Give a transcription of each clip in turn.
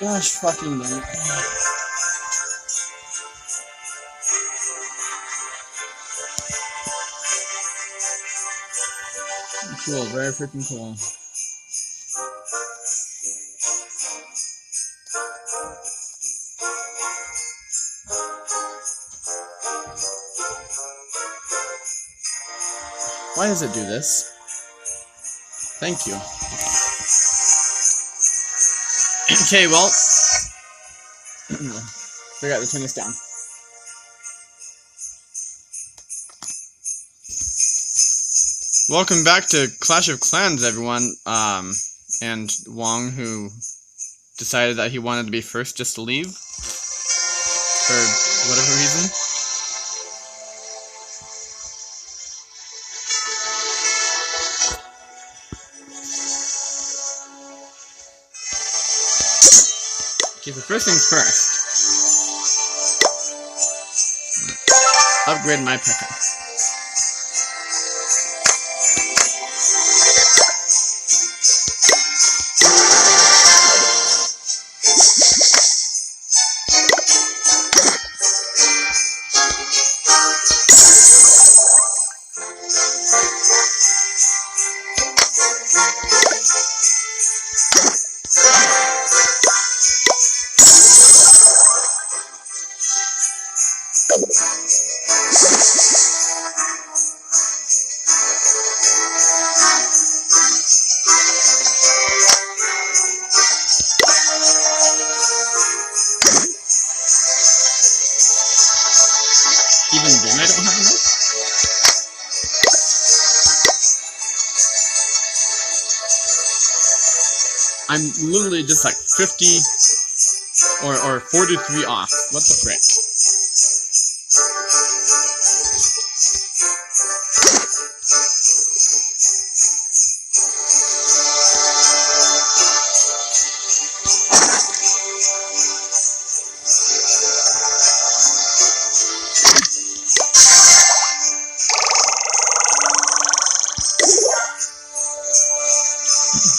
Gosh fucking damn it. Cool, very freaking cool. Why does it do this? Thank you. Okay, well, forgot to turn this down. Welcome back to Clash of Clans, everyone. And Wong, who decided that he wanted to be first just to leave for whatever reason. Okay, so first things first. Upgrade my P.E.K.K.A. Even then I don't have enough? I'm literally just like 50 or 43 off. What the frick?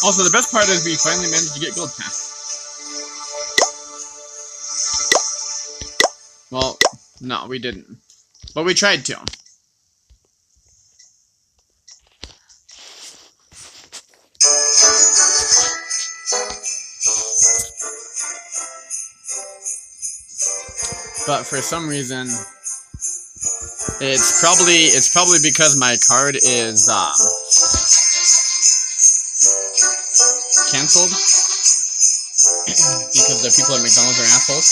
Also, the best part is we finally managed to get Gold Pass. Well, no, we didn't. But we tried to. But for some reason, it's probably because my card is canceled because the people at McDonald's are assholes.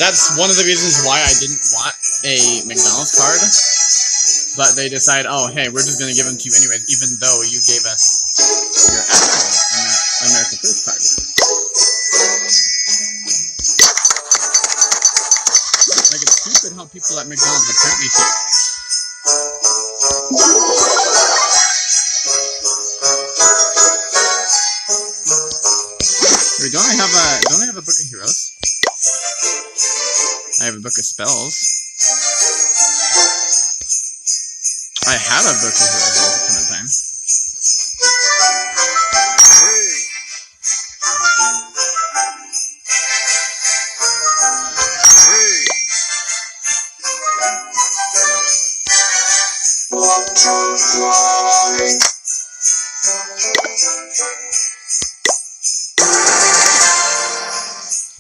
That's one of the reasons why I didn't want a McDonald's card, but they decide, oh hey, we're just gonna give them to you anyways, even though you gave us your actual America First card. Like, it's stupid how people at McDonald's apparently think. Wait, don't I have a book of heroes? I have a book of spells. I had a book of heroes once upon a time.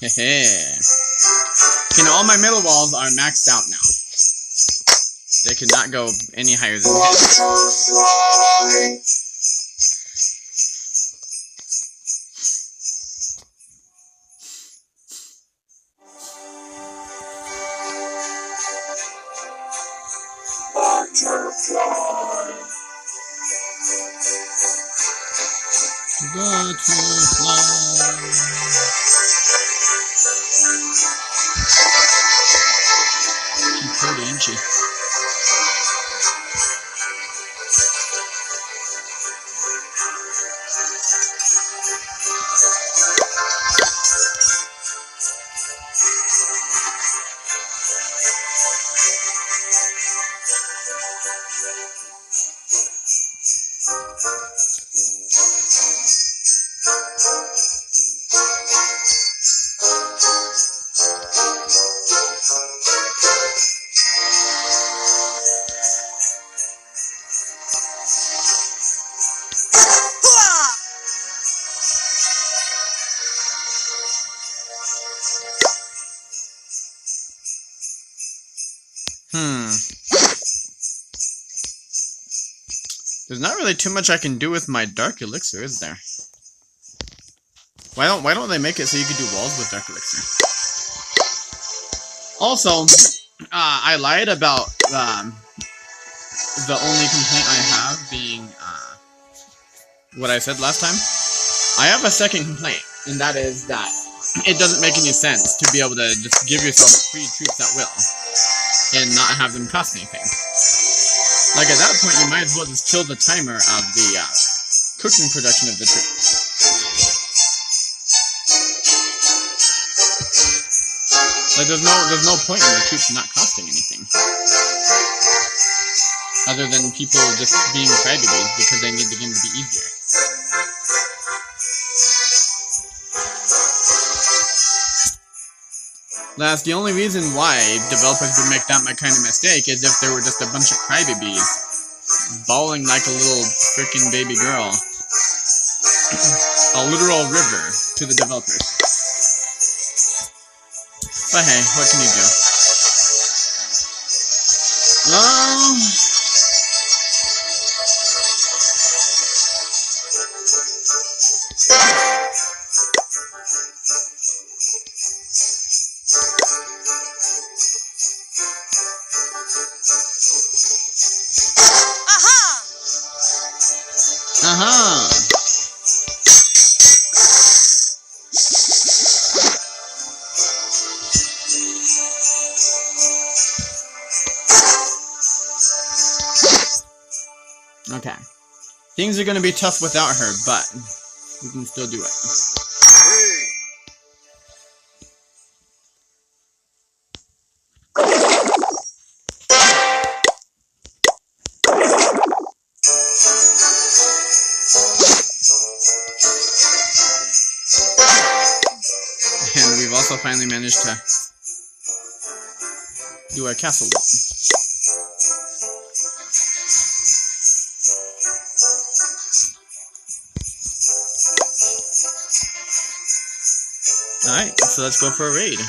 Hehe. Okay, now all my middle walls are maxed out now. They cannot go any higher than this. Butterfly. She's pretty, isn't she? There's not really too much I can do with my dark elixir, is there? Why don't they make it so you can do walls with dark elixir? Also, I lied about the only complaint I have being what I said last time. I have a second complaint, and that is that it doesn't make any sense to be able to just give yourself free troops at will and not have them cost anything. Like, at that point, you might as well just kill the timer of the cooking production of the troop. Like, there's no point in the troops not costing anything. Other than people just being crybabies because they need the game to be easier. That's the only reason why developers would make that kind of mistake, is if there were just a bunch of crybabies bawling like a little freaking baby girl. A literal river to the developers. But hey, what can you do? Okay. Things are gonna be tough without her, but we can still do it. And we've also finally managed to do our castle loop. Alright, so let's go for a raid.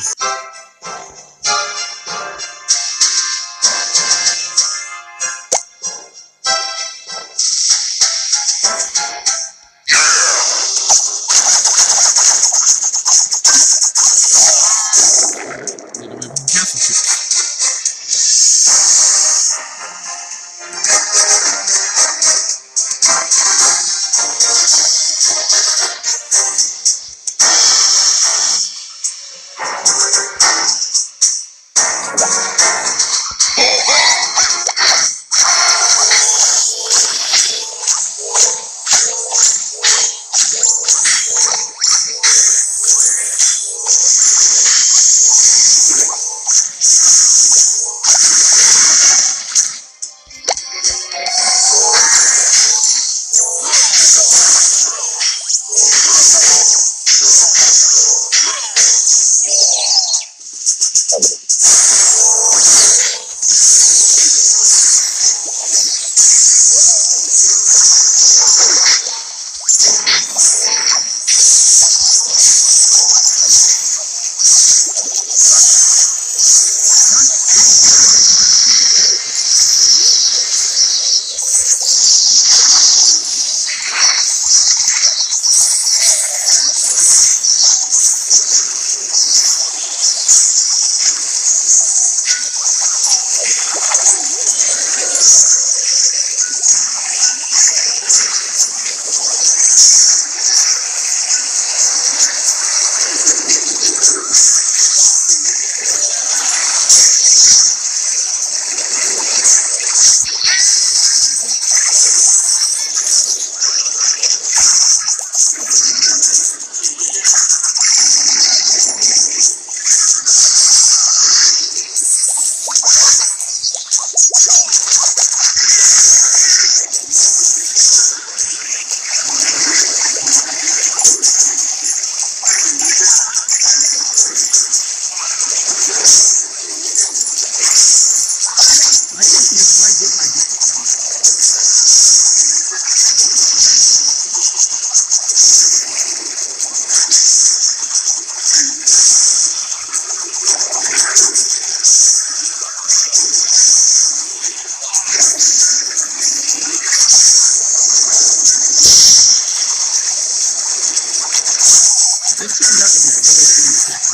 This turned out to be a really strange attack.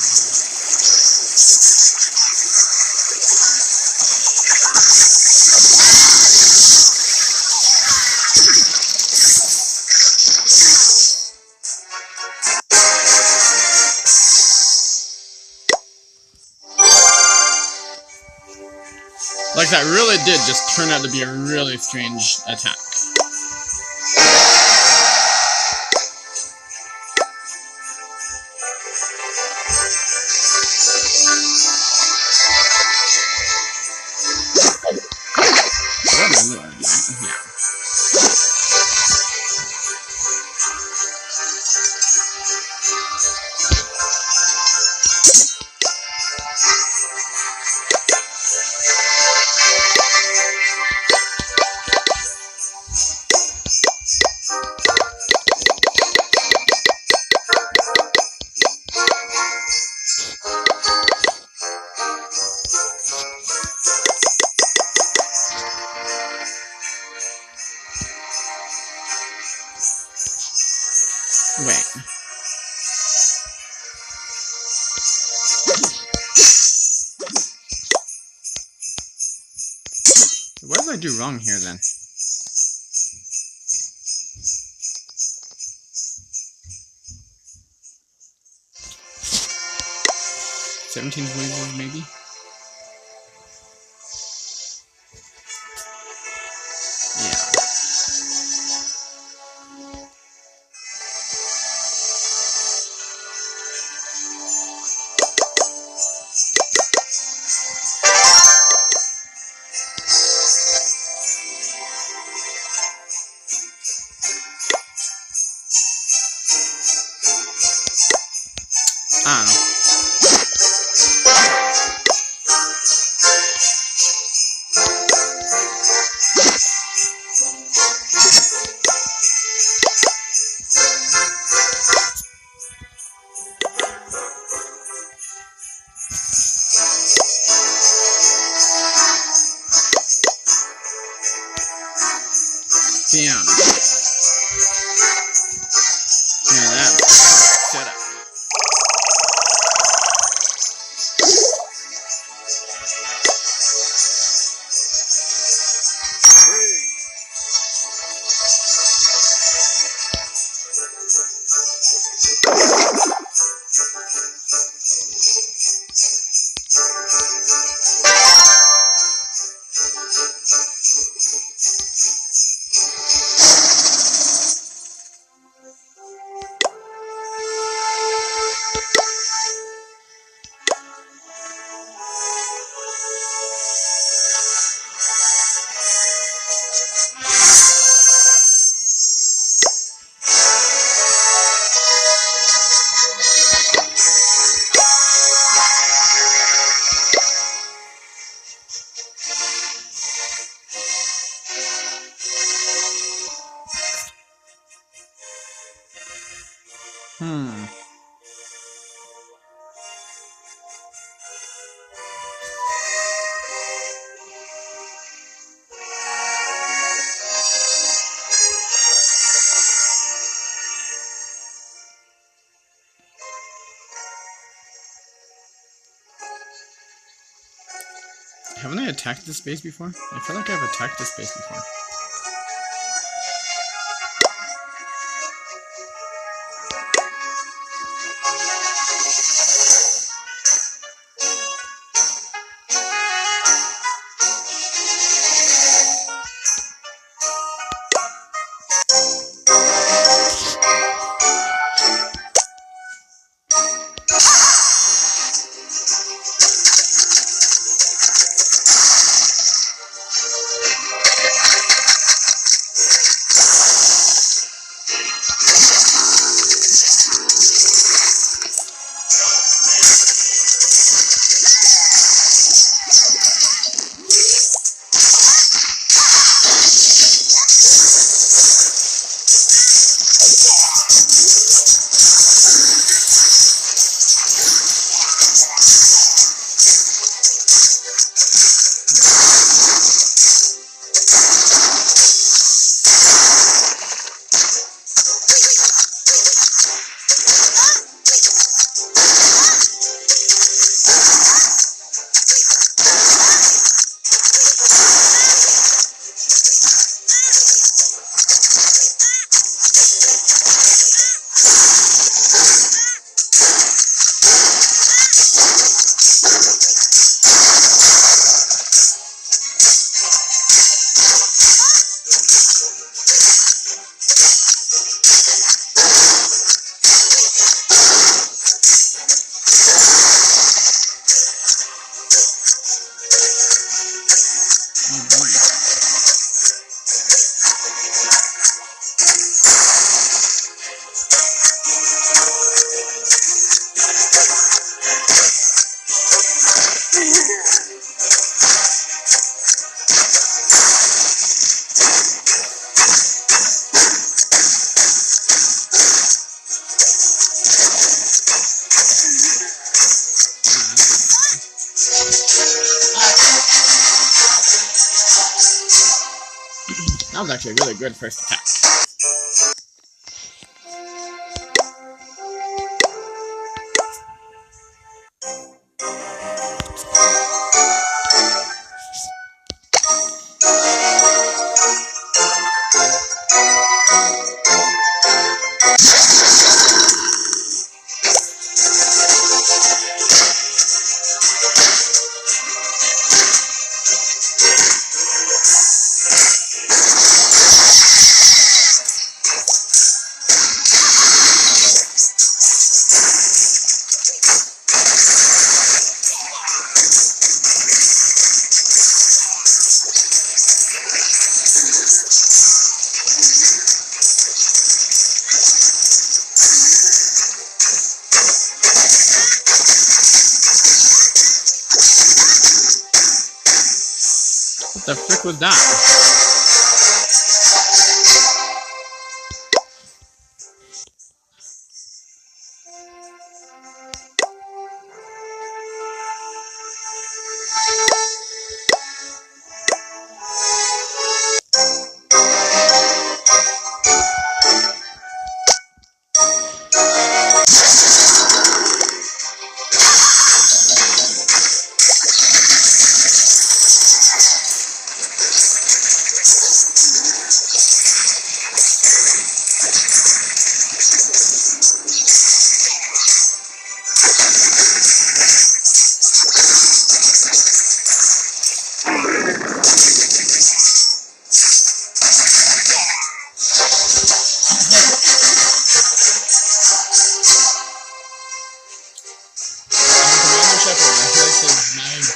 Like, that really did just turn out to be a really strange attack. Wait. What did I do wrong here then? $17 maybe? Yeah. I don't know. Damn. Yeah, that setup. Haven't I attacked this base before? I feel like I've attacked this base before. That was actually a really good first attack. What the frick was that?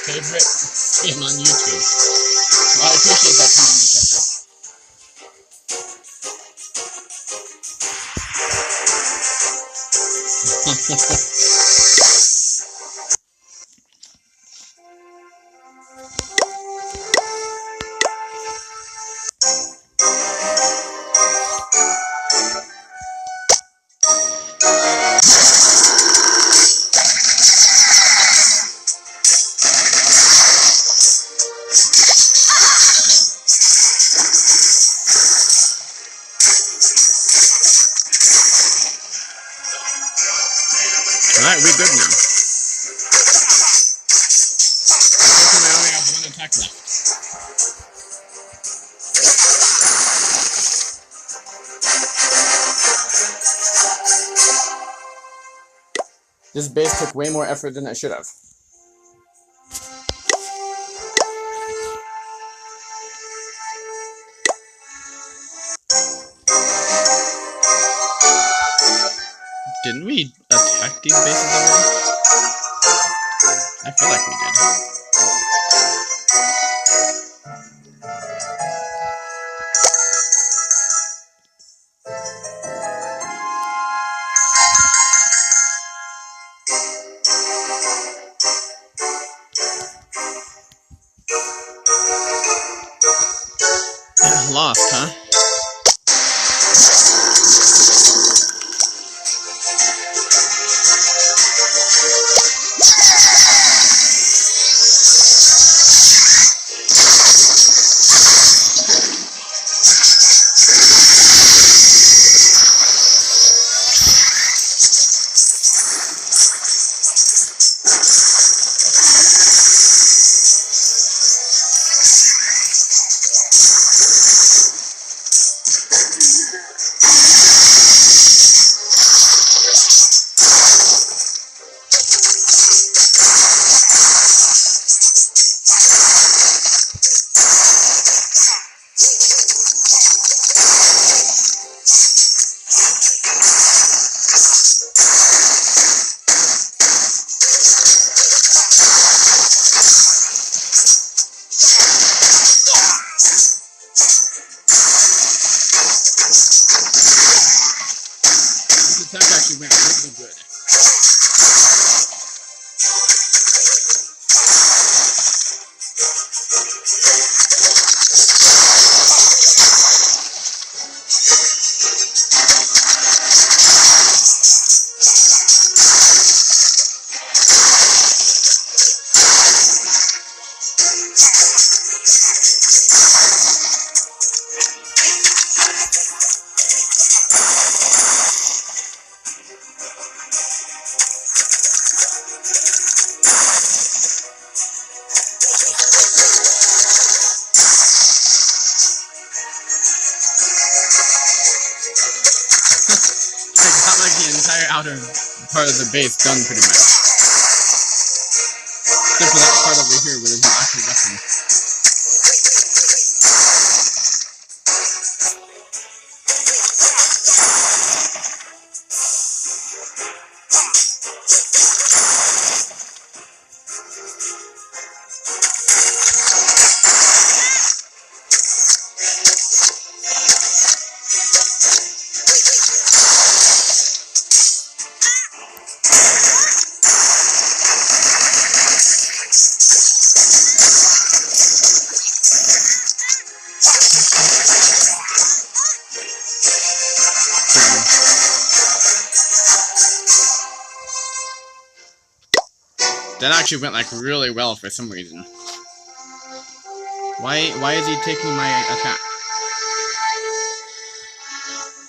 Favorite game on YouTube. Well, I appreciate that, Commander Shepard. Alright, we're good now. Unfortunately, I only have one attack left. This base took way more effort than it should have. Didn't we attack these bases already? I feel like we did. Lost, huh? outer part of the base done pretty much. Except for that part over here where there's no actual weapon. That actually went like really well for some reason. Why is he taking my attack?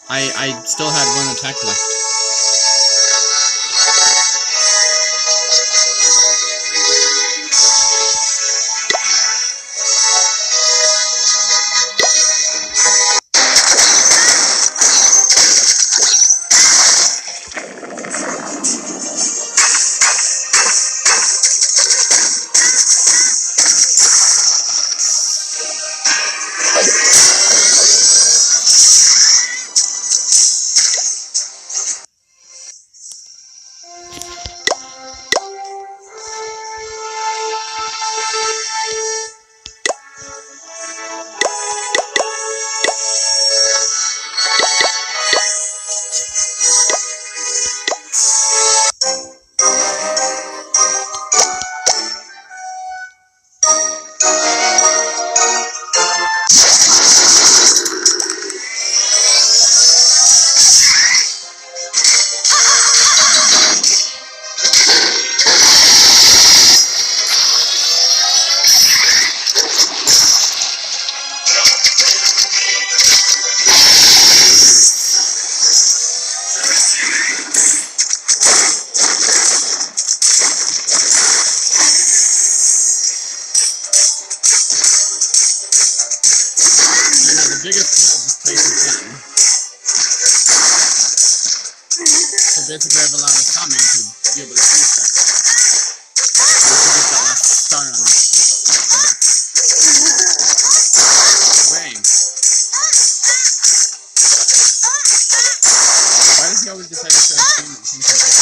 I still had one attack left. Basically, I've allowed Asami to be able to see that. So we can get that last star on it. Wait. Why does he always decide to share a stream at the same time?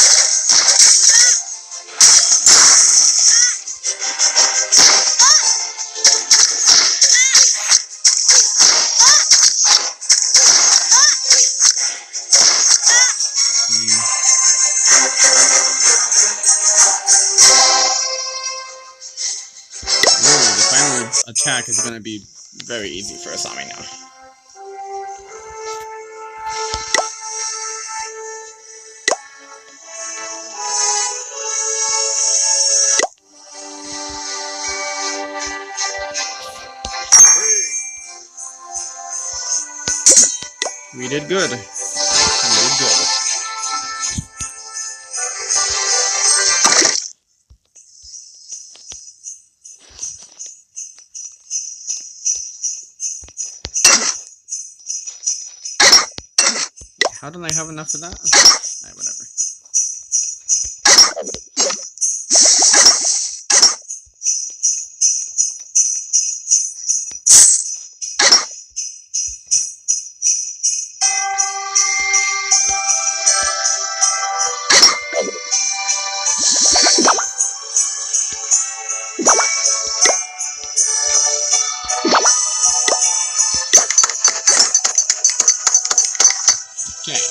Attack is going to be very easy for Asami now. We did good. We did good. How didn't I have enough of that? Alright, whatever. Okay.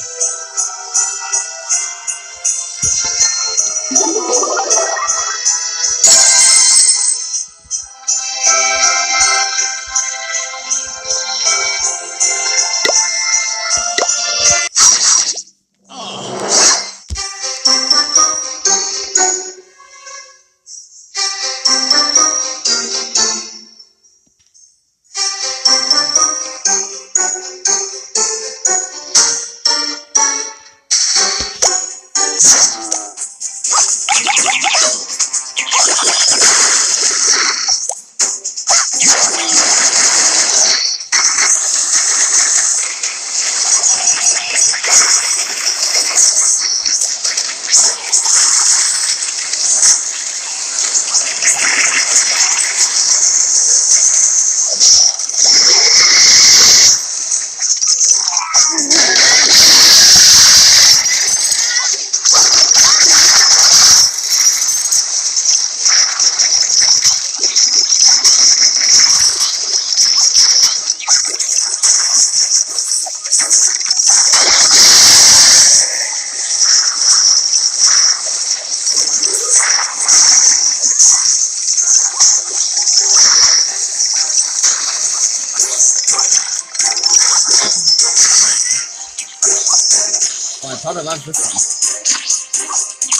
probably lost this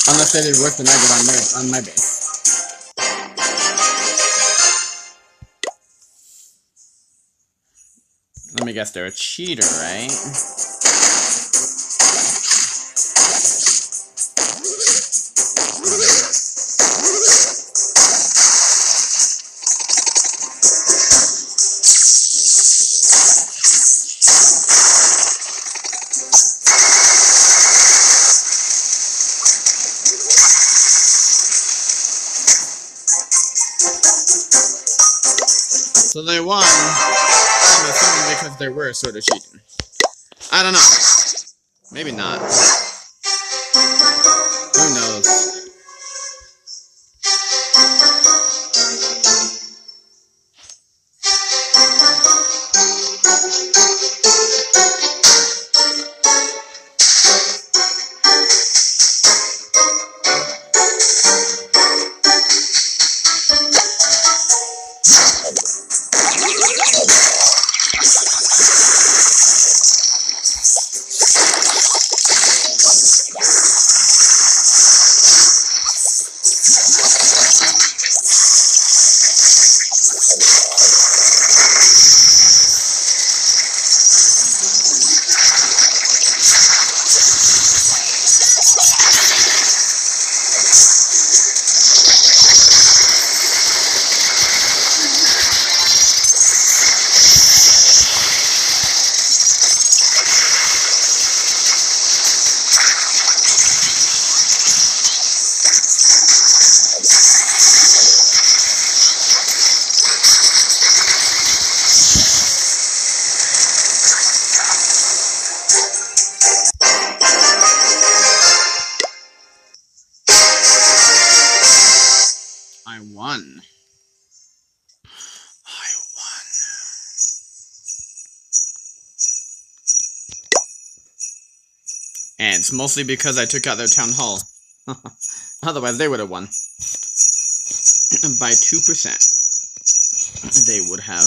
one. Unless they did worse than I did on my base. Let me guess, they're a cheater, right? So they won, I'm assuming because they were sort of cheating. I don't know. Maybe not. Who knows? I won. And it's mostly because I took out their town hall. Otherwise, they would have won. By 2%. They would have.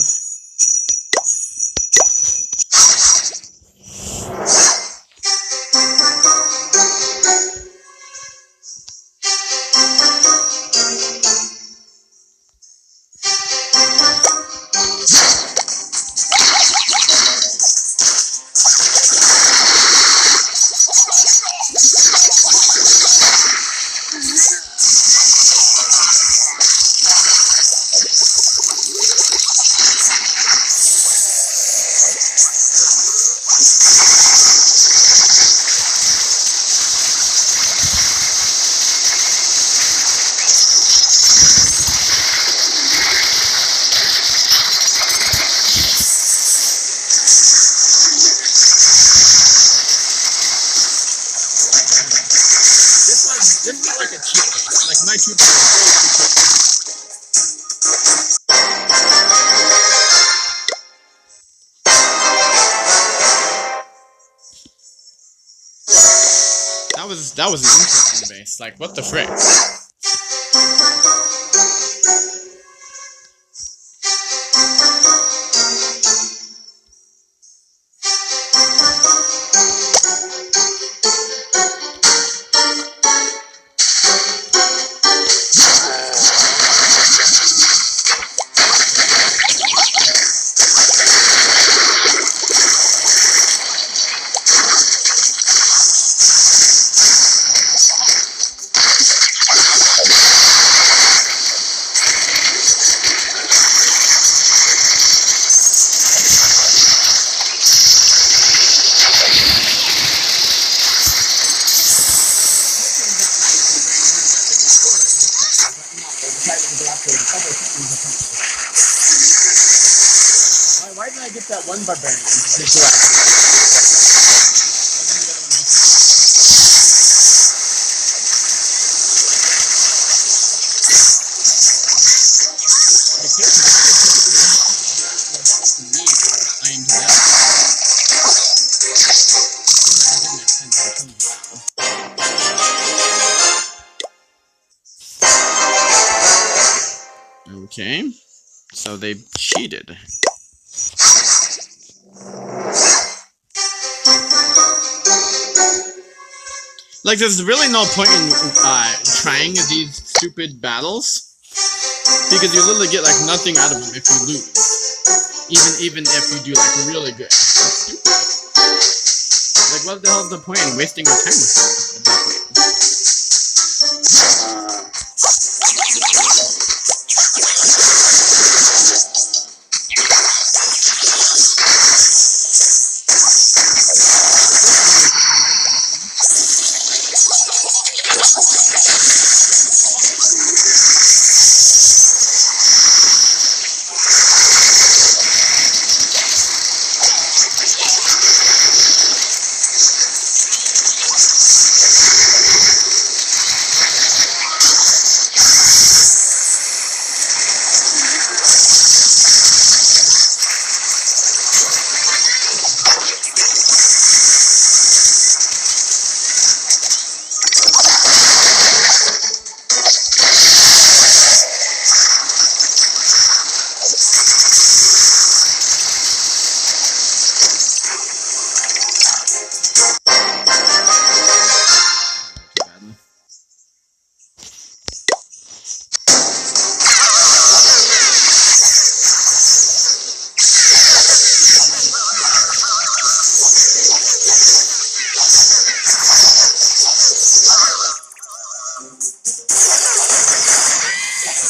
This is like a cheat case. Like, my troops are very cheap. That was an interesting base. Like, what the frick? Why did I get that one barbarian? Okay, so they cheated. Like, there's really no point in trying these stupid battles, because you literally get like nothing out of them if you lose. Even if you do like really good. It's stupid. Like, what the hell is the point in wasting your time with it at that point?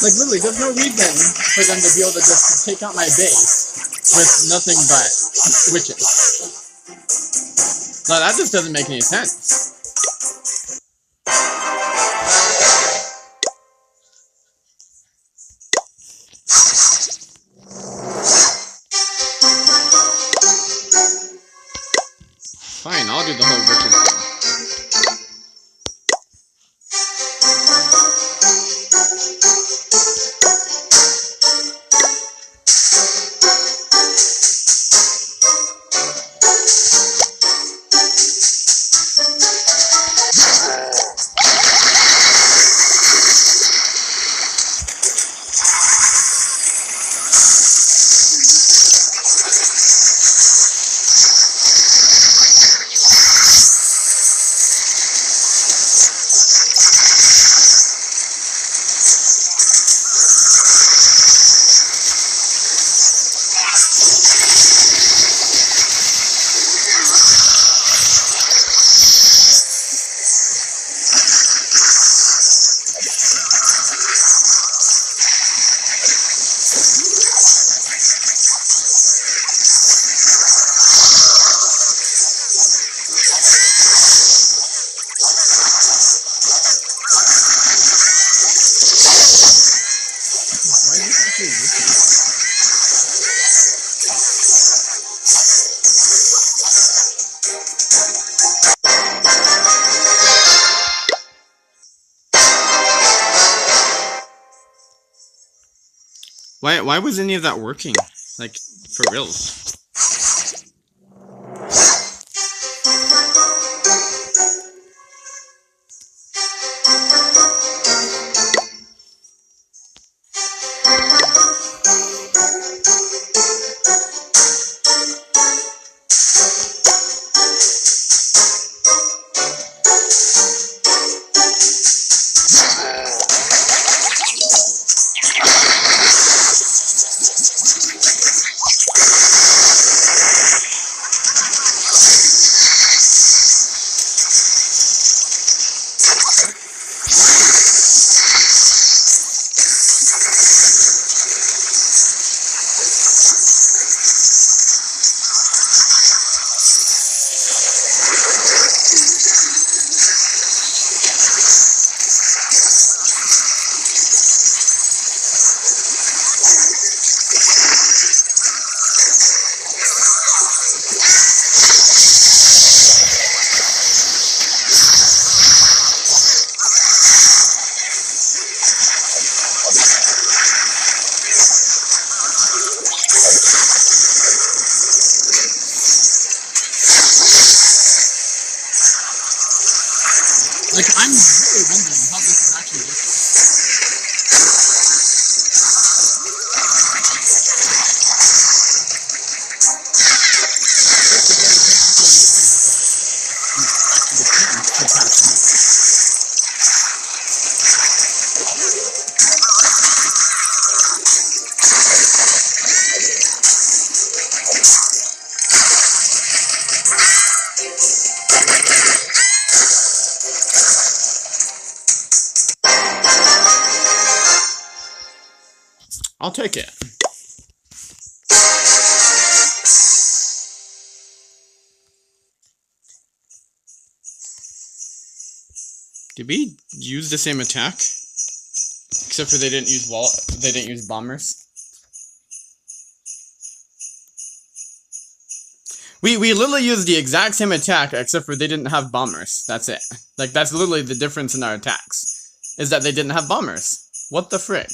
Like, literally, there's no reason for them to be able to just take out my base with nothing but witches. No, that just doesn't make any sense. Fine, I'll do the whole witches thing. Why was any of that working? Like, for reals. Like, I'm really wondering how this is actually working. This is very technically I'll take it. Did we use the same attack? Except for they didn't use bombers. We literally used the exact same attack, except for they didn't have bombers. That's it. Like, that's literally the difference in our attacks. Is that they didn't have bombers. What the frick?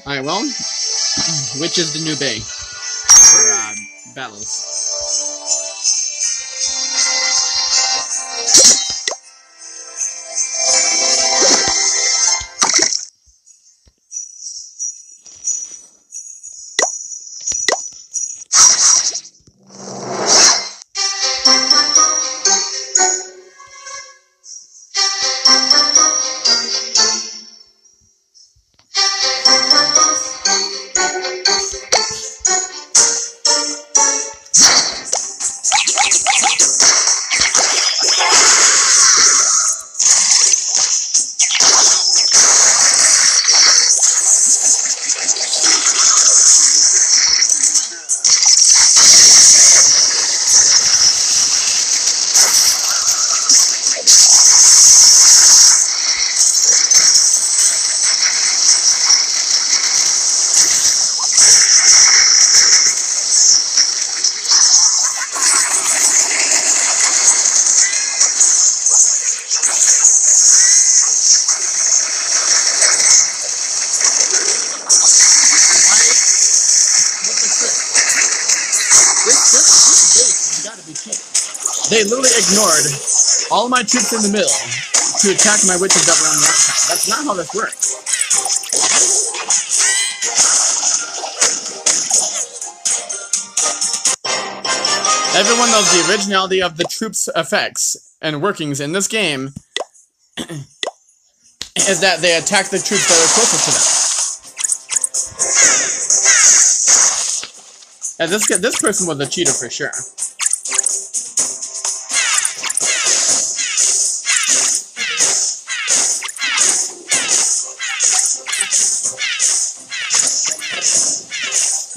Alright, well, which is the new bay for battles? They literally ignored all my troops in the middle to attack my witches that were on the outside. That's not how this works. Everyone knows the originality of the troops' effects and workings in this game is that they attack the troops that are closest to them. And this person was a cheater for sure.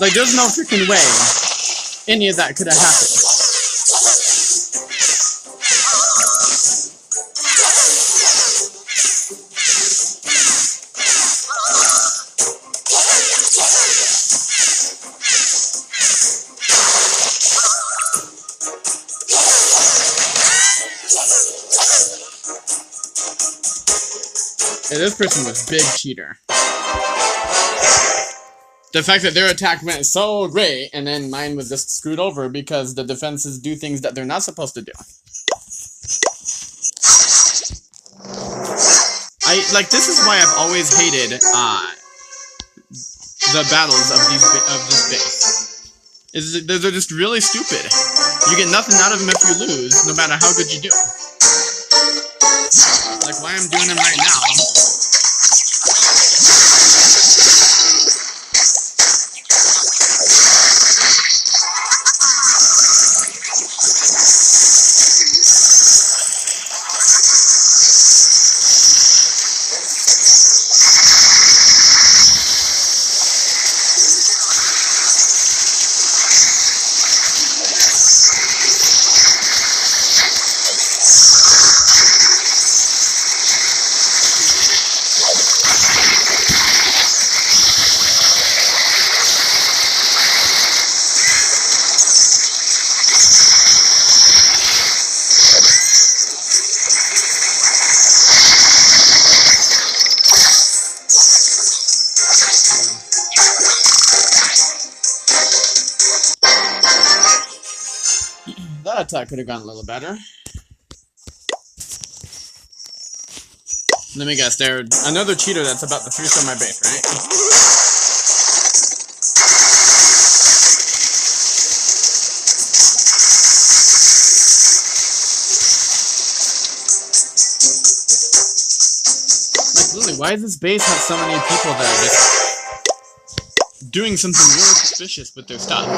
Like, there's no freaking way any of that could have happened. Yeah, this person was big cheater. The fact that their attack went so great, and then mine was just screwed over because the defenses do things that they're not supposed to do. This is why I've always hated, the battles of this base. They're just really stupid. You get nothing out of them if you lose, no matter how good you do. Like why I'm doing them right now. That attack could have gone a little better. Let me guess, there's another cheater that's about to 3-star my base, right? Wait, why does this base have so many people that are just doing something really suspicious with their stuff?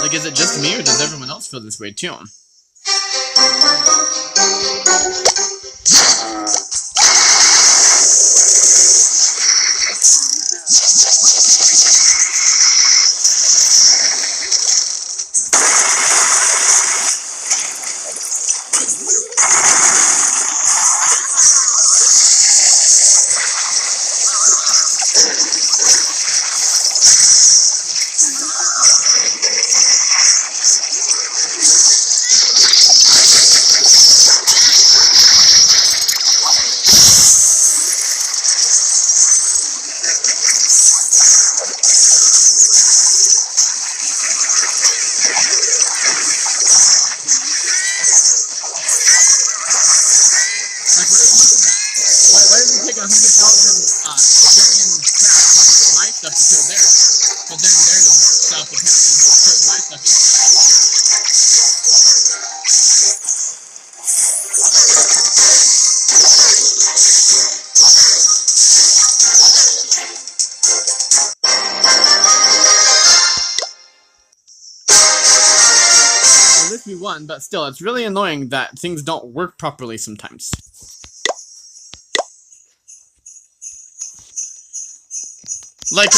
Like, is it just me, or does everyone else feel this way too? Why does it take 100,000 billion crap from my stuff to kill theirs? But then their stuff apparently kills my stuff At least we won, but still, it's really annoying that things don't work properly sometimes. Like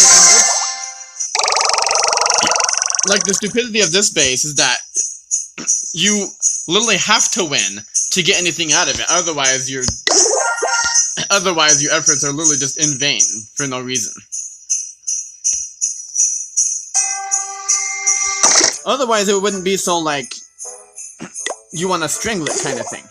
the stupidity of this base is that you literally have to win to get anything out of it. Otherwise, your efforts are literally just in vain for no reason. Otherwise, it wouldn't be so like you want a stringlet kind of thing.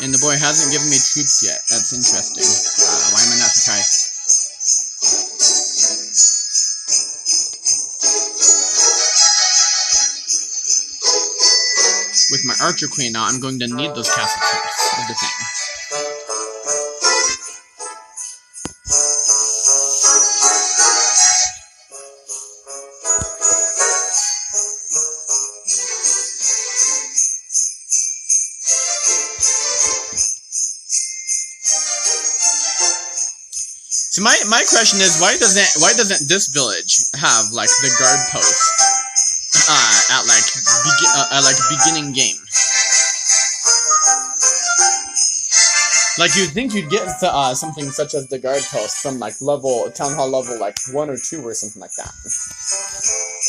And the boy hasn't given me troops yet. That's interesting. Why am I not surprised? With my archer queen now, I'm going to need those castle troops, is the thing. So my question is, why doesn't this village have like the guard post at beginning game? Like, you'd think you'd get something such as the guard post from like town hall level like 1 or 2 or something like that.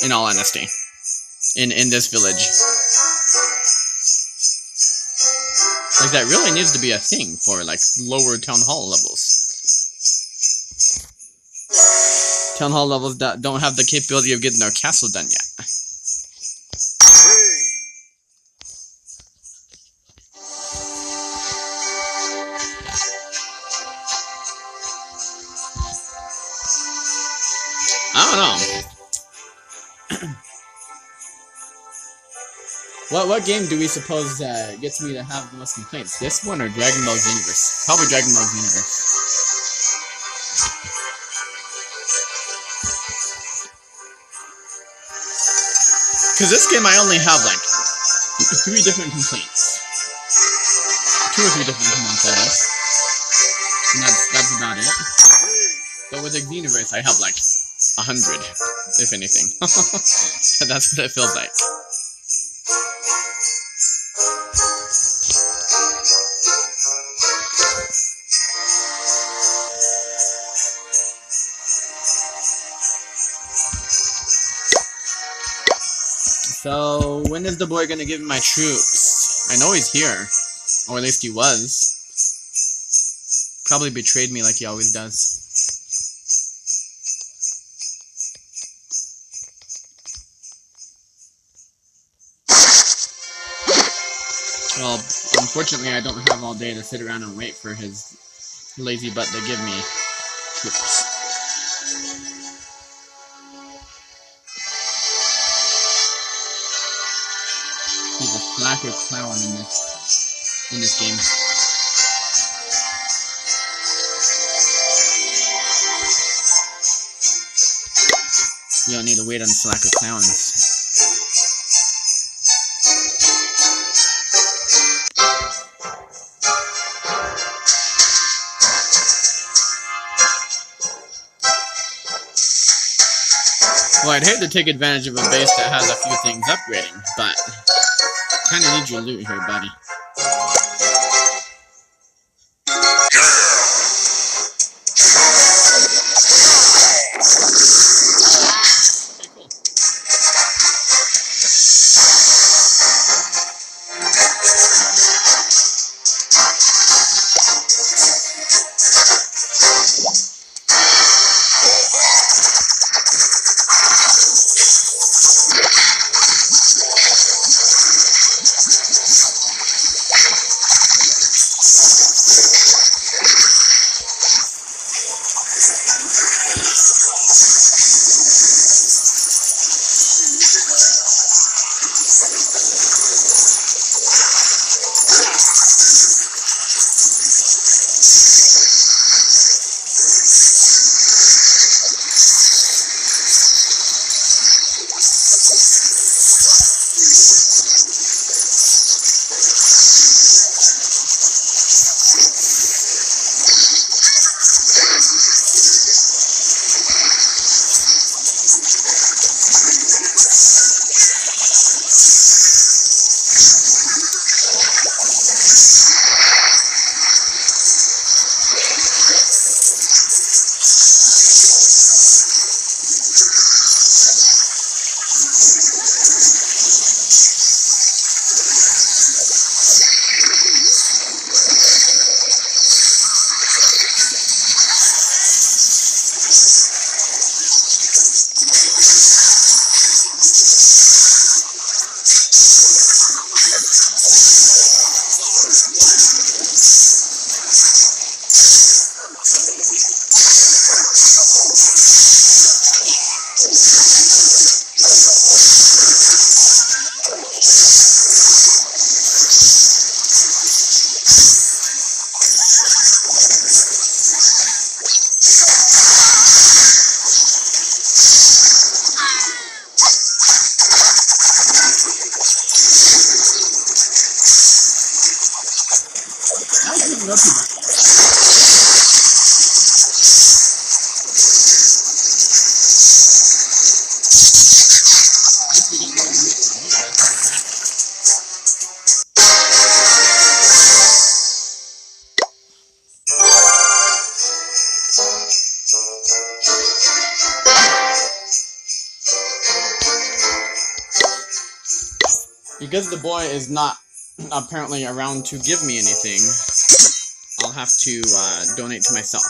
In all honesty, in this village, like that really needs to be a thing for like lower town hall levels. Town hall levels that don't have the capability of getting their castle done yet. I don't know. What game do we suppose gets me to have the most complaints? This one or Dragon Ball Xenoverse? Probably Dragon Ball Xenoverse. Because this game I only have like 3 different complaints. 2 or 3 different complaints, I guess. And that's about it. But with the Xenoverse I have like 100, if anything. That's what it feels like. So, when is the boy gonna give me my troops? I know he's here. Or at least he was. Probably betrayed me like he always does. Well, unfortunately I don't have all day to sit around and wait for his lazy butt to give me troops. Slacker Clown in this game. You don't need to wait on Slacker Clowns. Well, I'd hate to take advantage of a base that has a few things upgrading, but kinda need your loot here, buddy. Because the boy is not apparently around to give me anything, I'll have to donate to myself.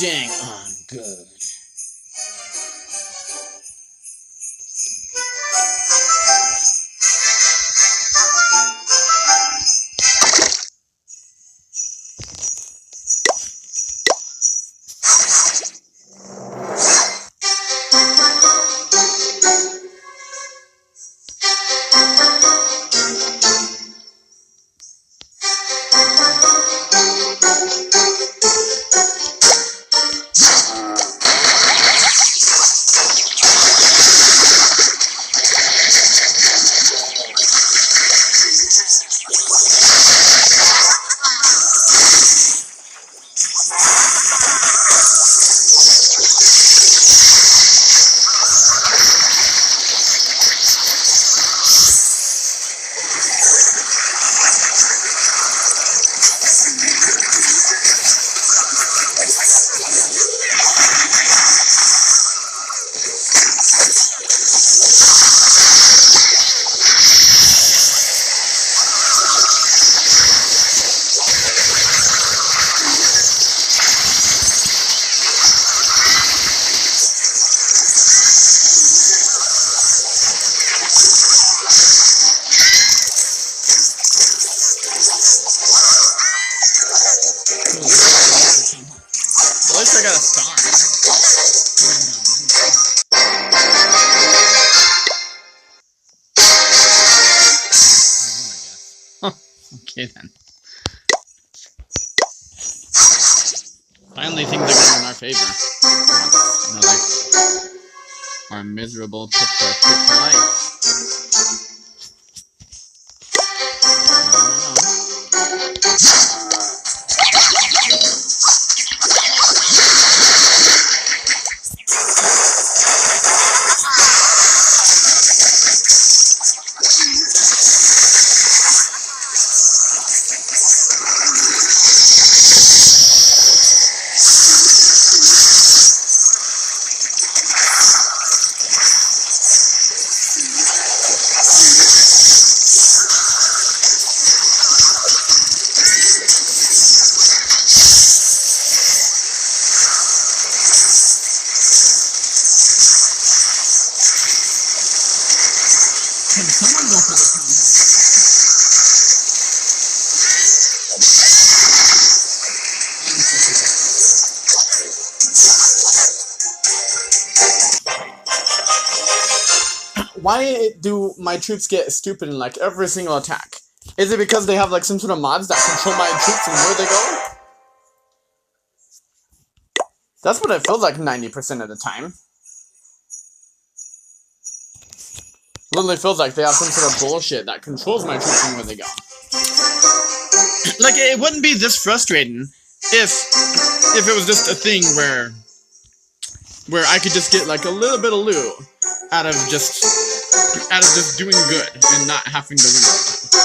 Dang on good. Okay then. Finally, things are going in our favor. In our miserable, pathetic life. Can someone go for the town? Why do my troops get stupid in like every single attack? Is it because they have like some sort of mods that control my troops and where they go? That's what it feels like 90% of the time. Literally feels like they have some sort of bullshit that controls my troops and where they go. Like, it wouldn't be this frustrating if it was just a thing where I could just get like a little bit of loot out of just doing good and not having to win all the time.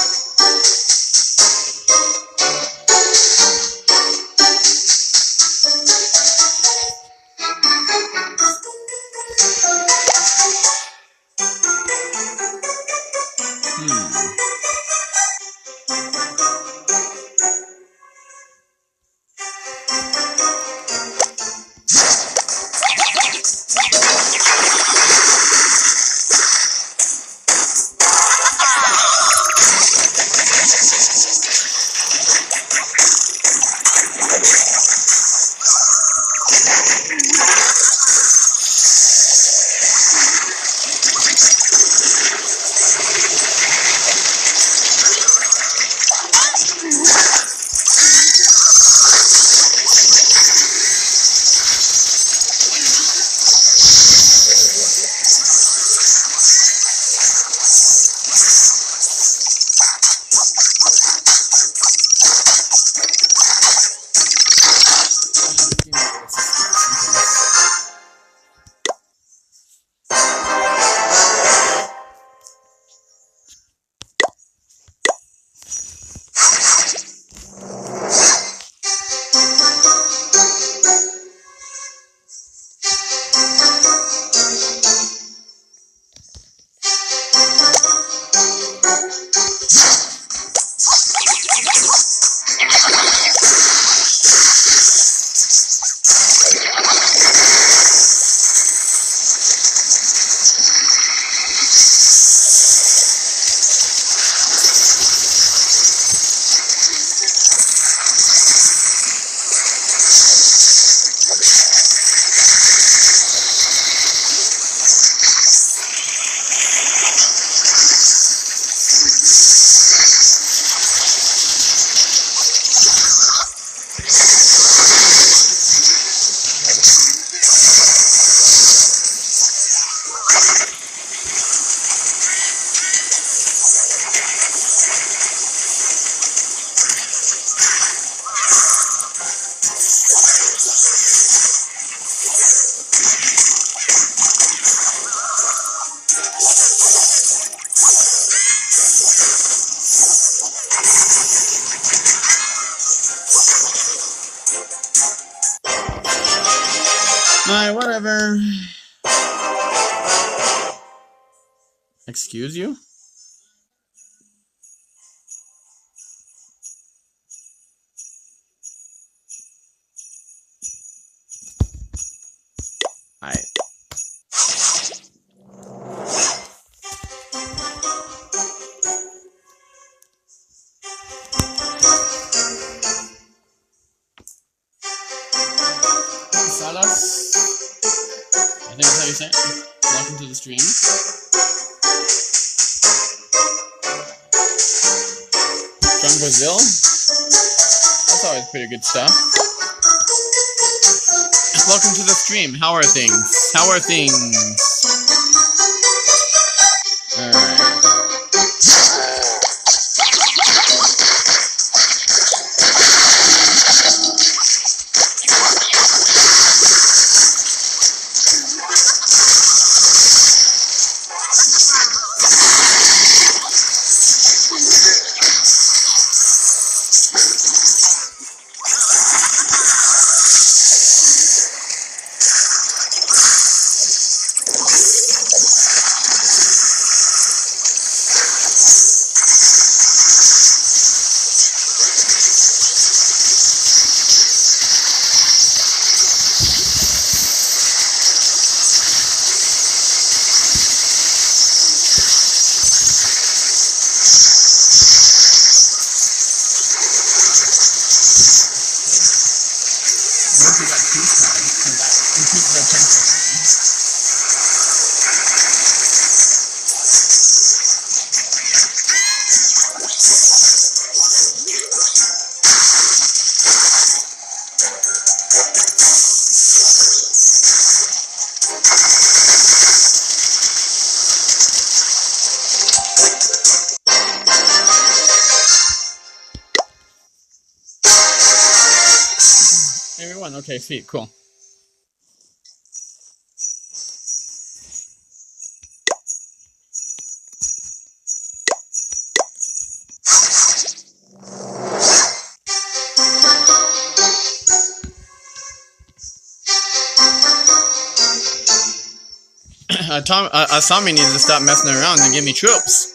Alright, whatever. Excuse you? Alright. Salas. I think that's how you say it. Welcome to the stream. From from Brazil. That's always pretty good stuff. Welcome to the stream. How are things? How are things? Alright. Everyone, okay, sweet, cool. Asami needs to stop messing around and give me troops.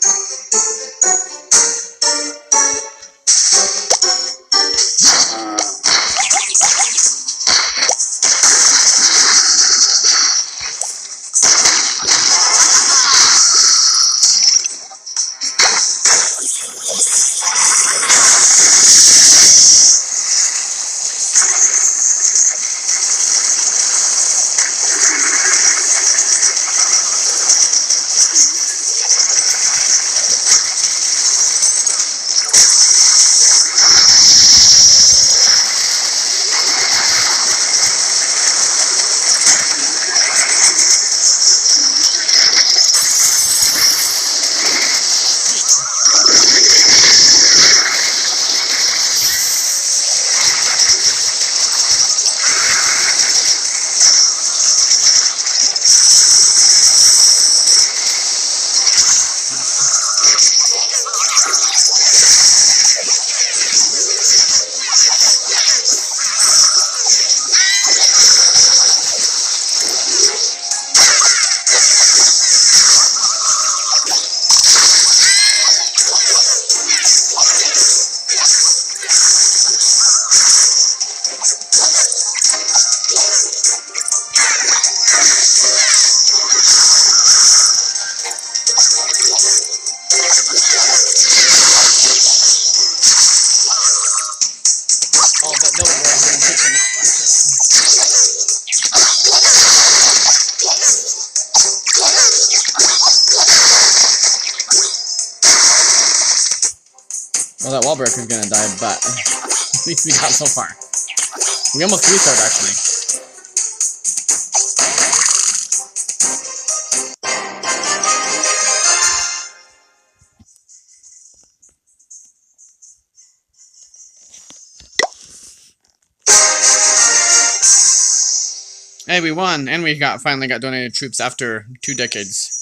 Well, that wall breaker's gonna die, but at least we got so far. We almost restarted, actually. Hey, we won, and we finally got donated troops after 2 decades.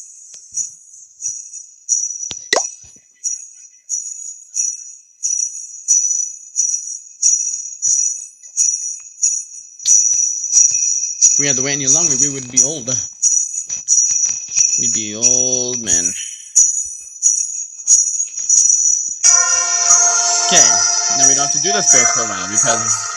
If we had to wait any longer, we would be old. We'd be old men. Okay, now we don't have to do this base for a while because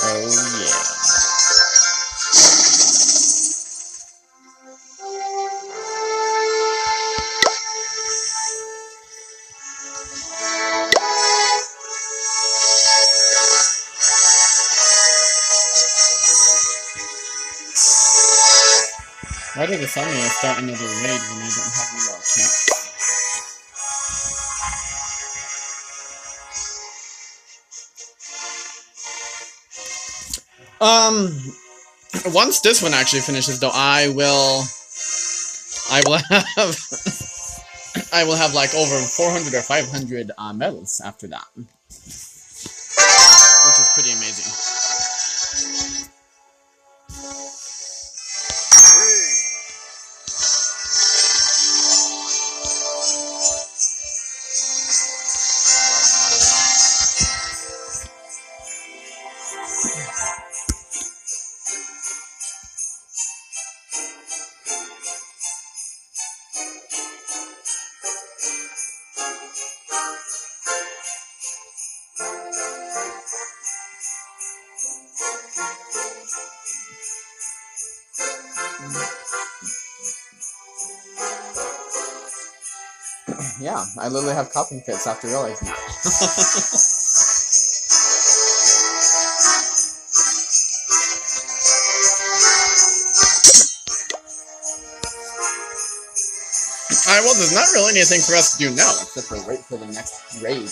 Oh yeah. Why did the suddenly start another raid when I don't have any more accounts? Once this one actually finishes, though, I will have, I will have like over 400 or 500 medals after that, which is pretty amazing. Yeah, I literally have coughing fits after realizing that. Alright, well, there's not really anything for us to do now, except for wait for the next raid.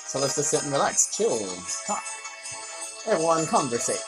So let's just sit and relax, chill, talk. Everyone conversate.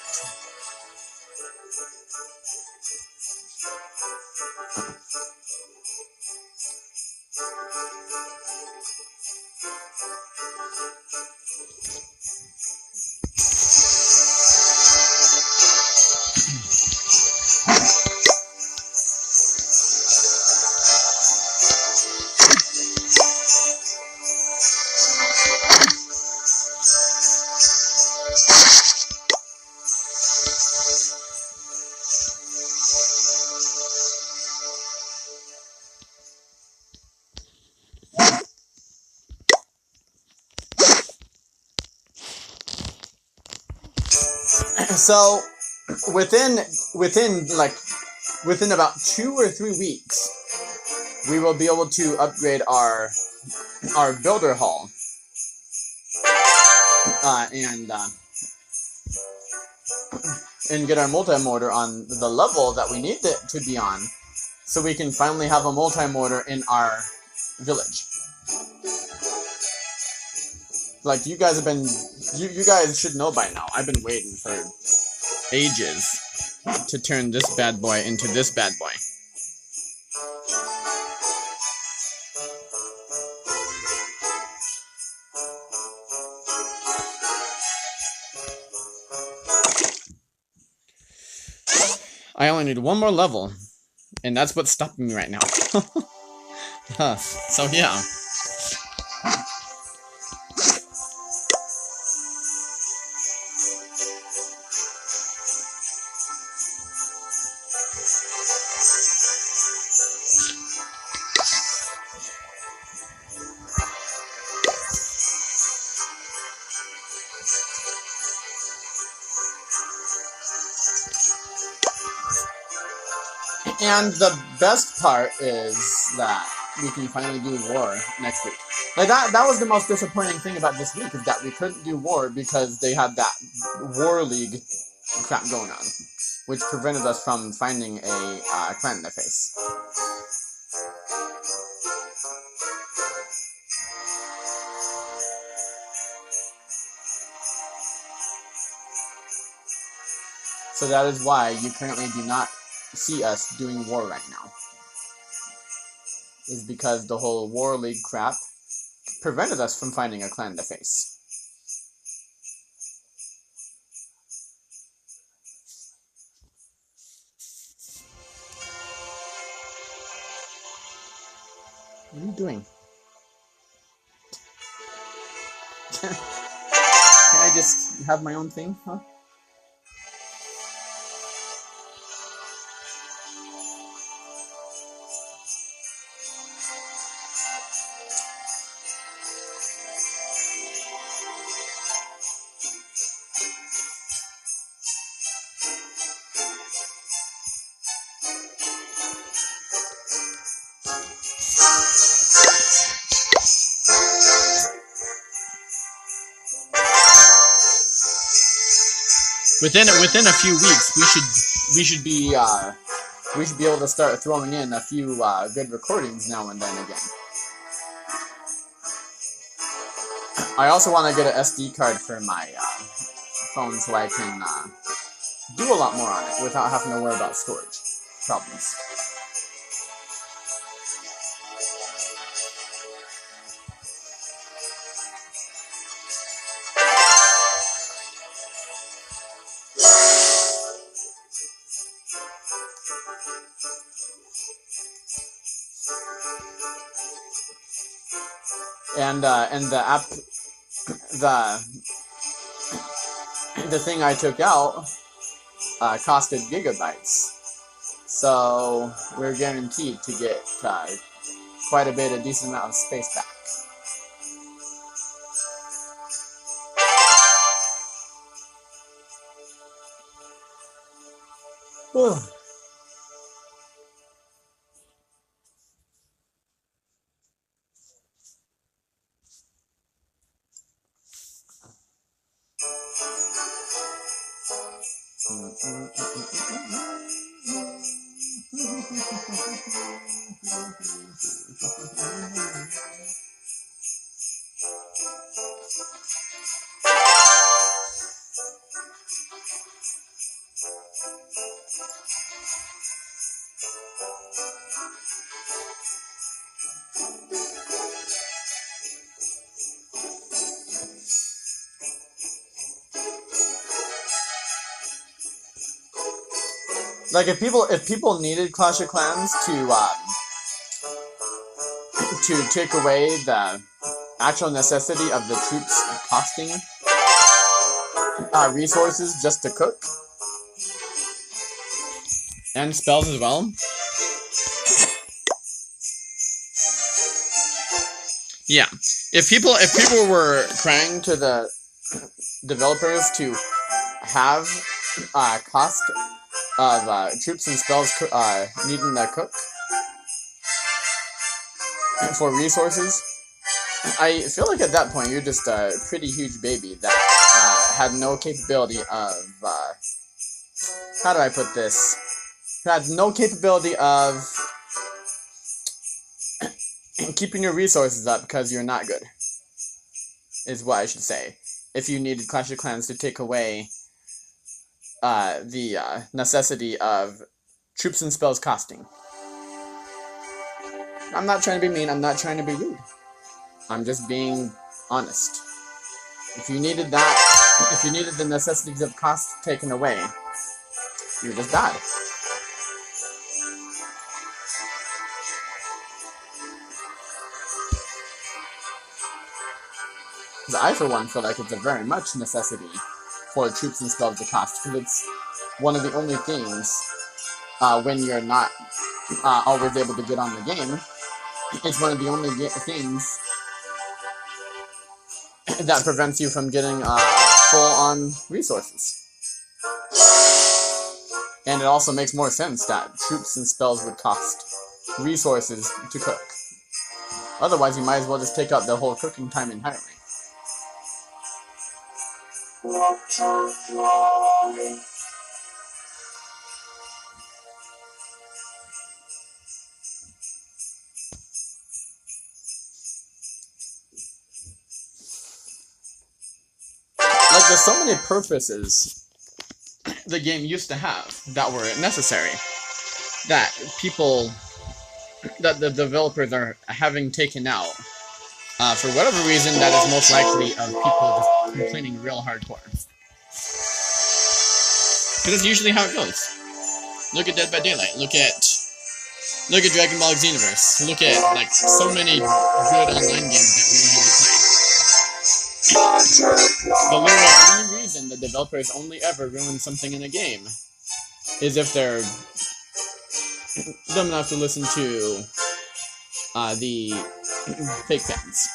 So, within about 2 or 3 weeks, we will be able to upgrade our builder hall, and get our multi-mortar on the level that we need it to be on, so we can finally have a multi-mortar in our village. Like, you guys have been, you guys should know by now, I've been waiting for ages to turn this bad boy into this bad boy. I only need one more level, and that's what's stopping me right now. So yeah. And the best part is that we can finally do war next week. Like that was the most disappointing thing about this week, is that we couldn't do war because they had that War League crap going on, which prevented us from finding a clan interface. So that is why you currently do not see us doing war right now. Is because the whole War League crap prevented us from finding a clan to face. What are you doing? Can I just have my own thing, huh? Within a few weeks, we should be able to start throwing in a few good recordings now and then again. I also want to get an SD card for my phone so I can do a lot more on it without having to worry about storage problems. And the app, the thing I took out costed gigabytes, so we're guaranteed to get quite a decent amount of space back. Like if people needed Clash of Clans to take away the actual necessity of the troops costing resources just to cook and spells as well. Yeah, if people were crying to the developers to have cost of troops and spells needing to cook for resources, I feel like at that point you're just a pretty huge baby that had no capability of how do I put this? Had no capability of keeping your resources up because you're not good, is what I should say. If you needed Clash of Clans to take away the necessity of troops and spells costing. I'm not trying to be mean, I'm not trying to be rude. I'm just being honest. If you needed that, if you needed the necessities of cost taken away, you're just bad. I, for one, feel like it's a very much necessity for troops and spells to cost, because it's one of the only things when you're not always able to get on the game. It's one of the only things that prevents you from getting full-on resources. And it also makes more sense that troops and spells would cost resources to cook. Otherwise, you might as well just take out the whole cooking time entirely. Like, there's so many purposes the game used to have that were necessary that the developers are having taken out for whatever reason. That is most likely of people just complaining real hardcore. Because that's usually how it goes. Look at Dead by Daylight. Look at Look at Dragon Ball Xenoverse. Look at, like, so many good online games that we usually play. The literal only reason the developers only ever ruin something in a game is if they're dumb enough to listen to the fake fans.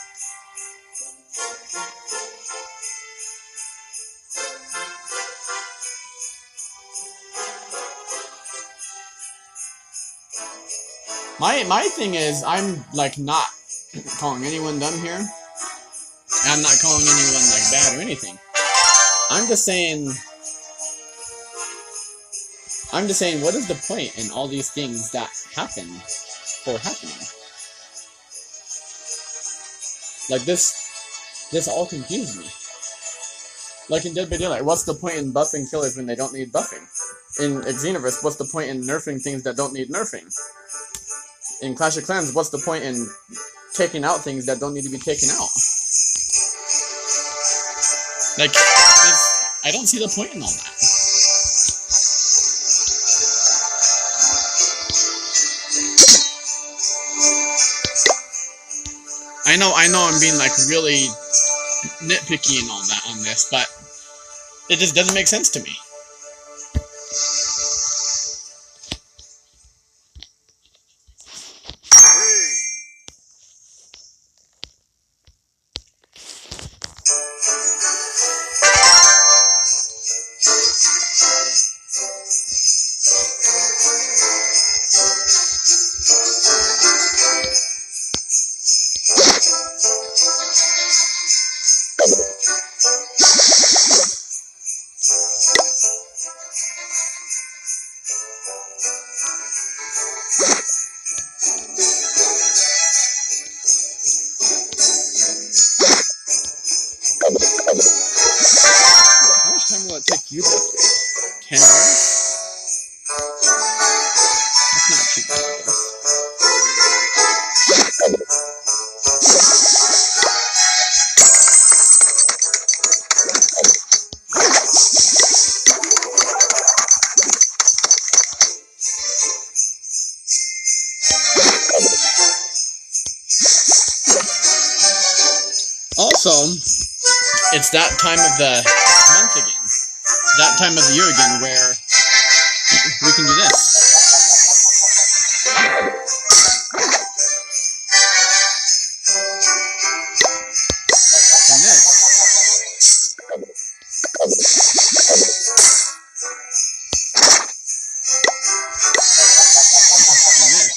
My thing is, I'm like not calling anyone dumb here. I'm not calling anyone like bad or anything. I'm just saying, what is the point in all these things that happen for happening? Like this all confused me. Like in Dead by Daylight, what's the point in buffing killers when they don't need buffing? In Xenoverse, what's the point in nerfing things that don't need nerfing? In Clash of Clans, what's the point in taking out things that don't need to be taken out? Like, I don't see the point in all that. I know I'm being like really nitpicky and all that on this, but it just doesn't make sense to me. How much time will it take you to upgrade? 10 hours? That's not too bad, I guess. Also, it's that time of the month again. That time of the year again where we can do this. And this. And this.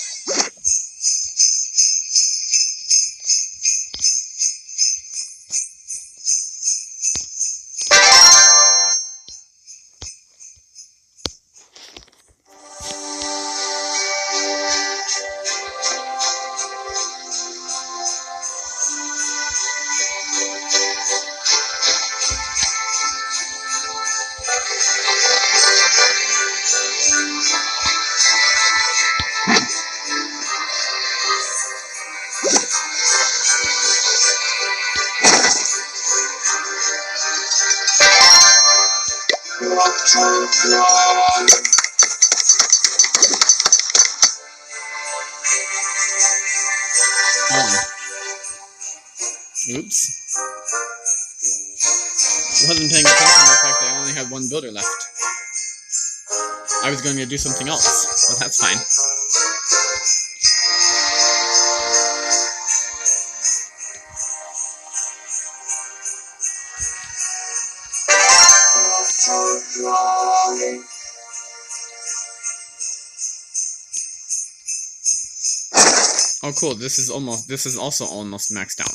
Oops. I wasn't paying attention to the fact that I only had one builder left. I was going to do something else, but that's fine. Oh cool, this is also almost maxed out.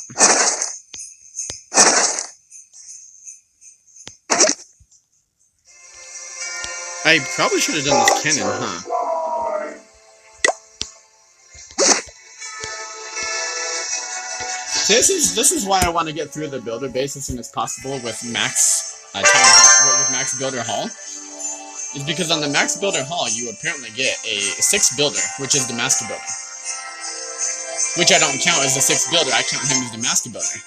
I probably should have done this cannon, huh? So this is why I want to get through the builder base as soon as possible with max with max builder hall. Is because on the max builder hall you apparently get a 6th builder, which is the master builder. Which I don't count as the 6th builder, I count him as the master builder.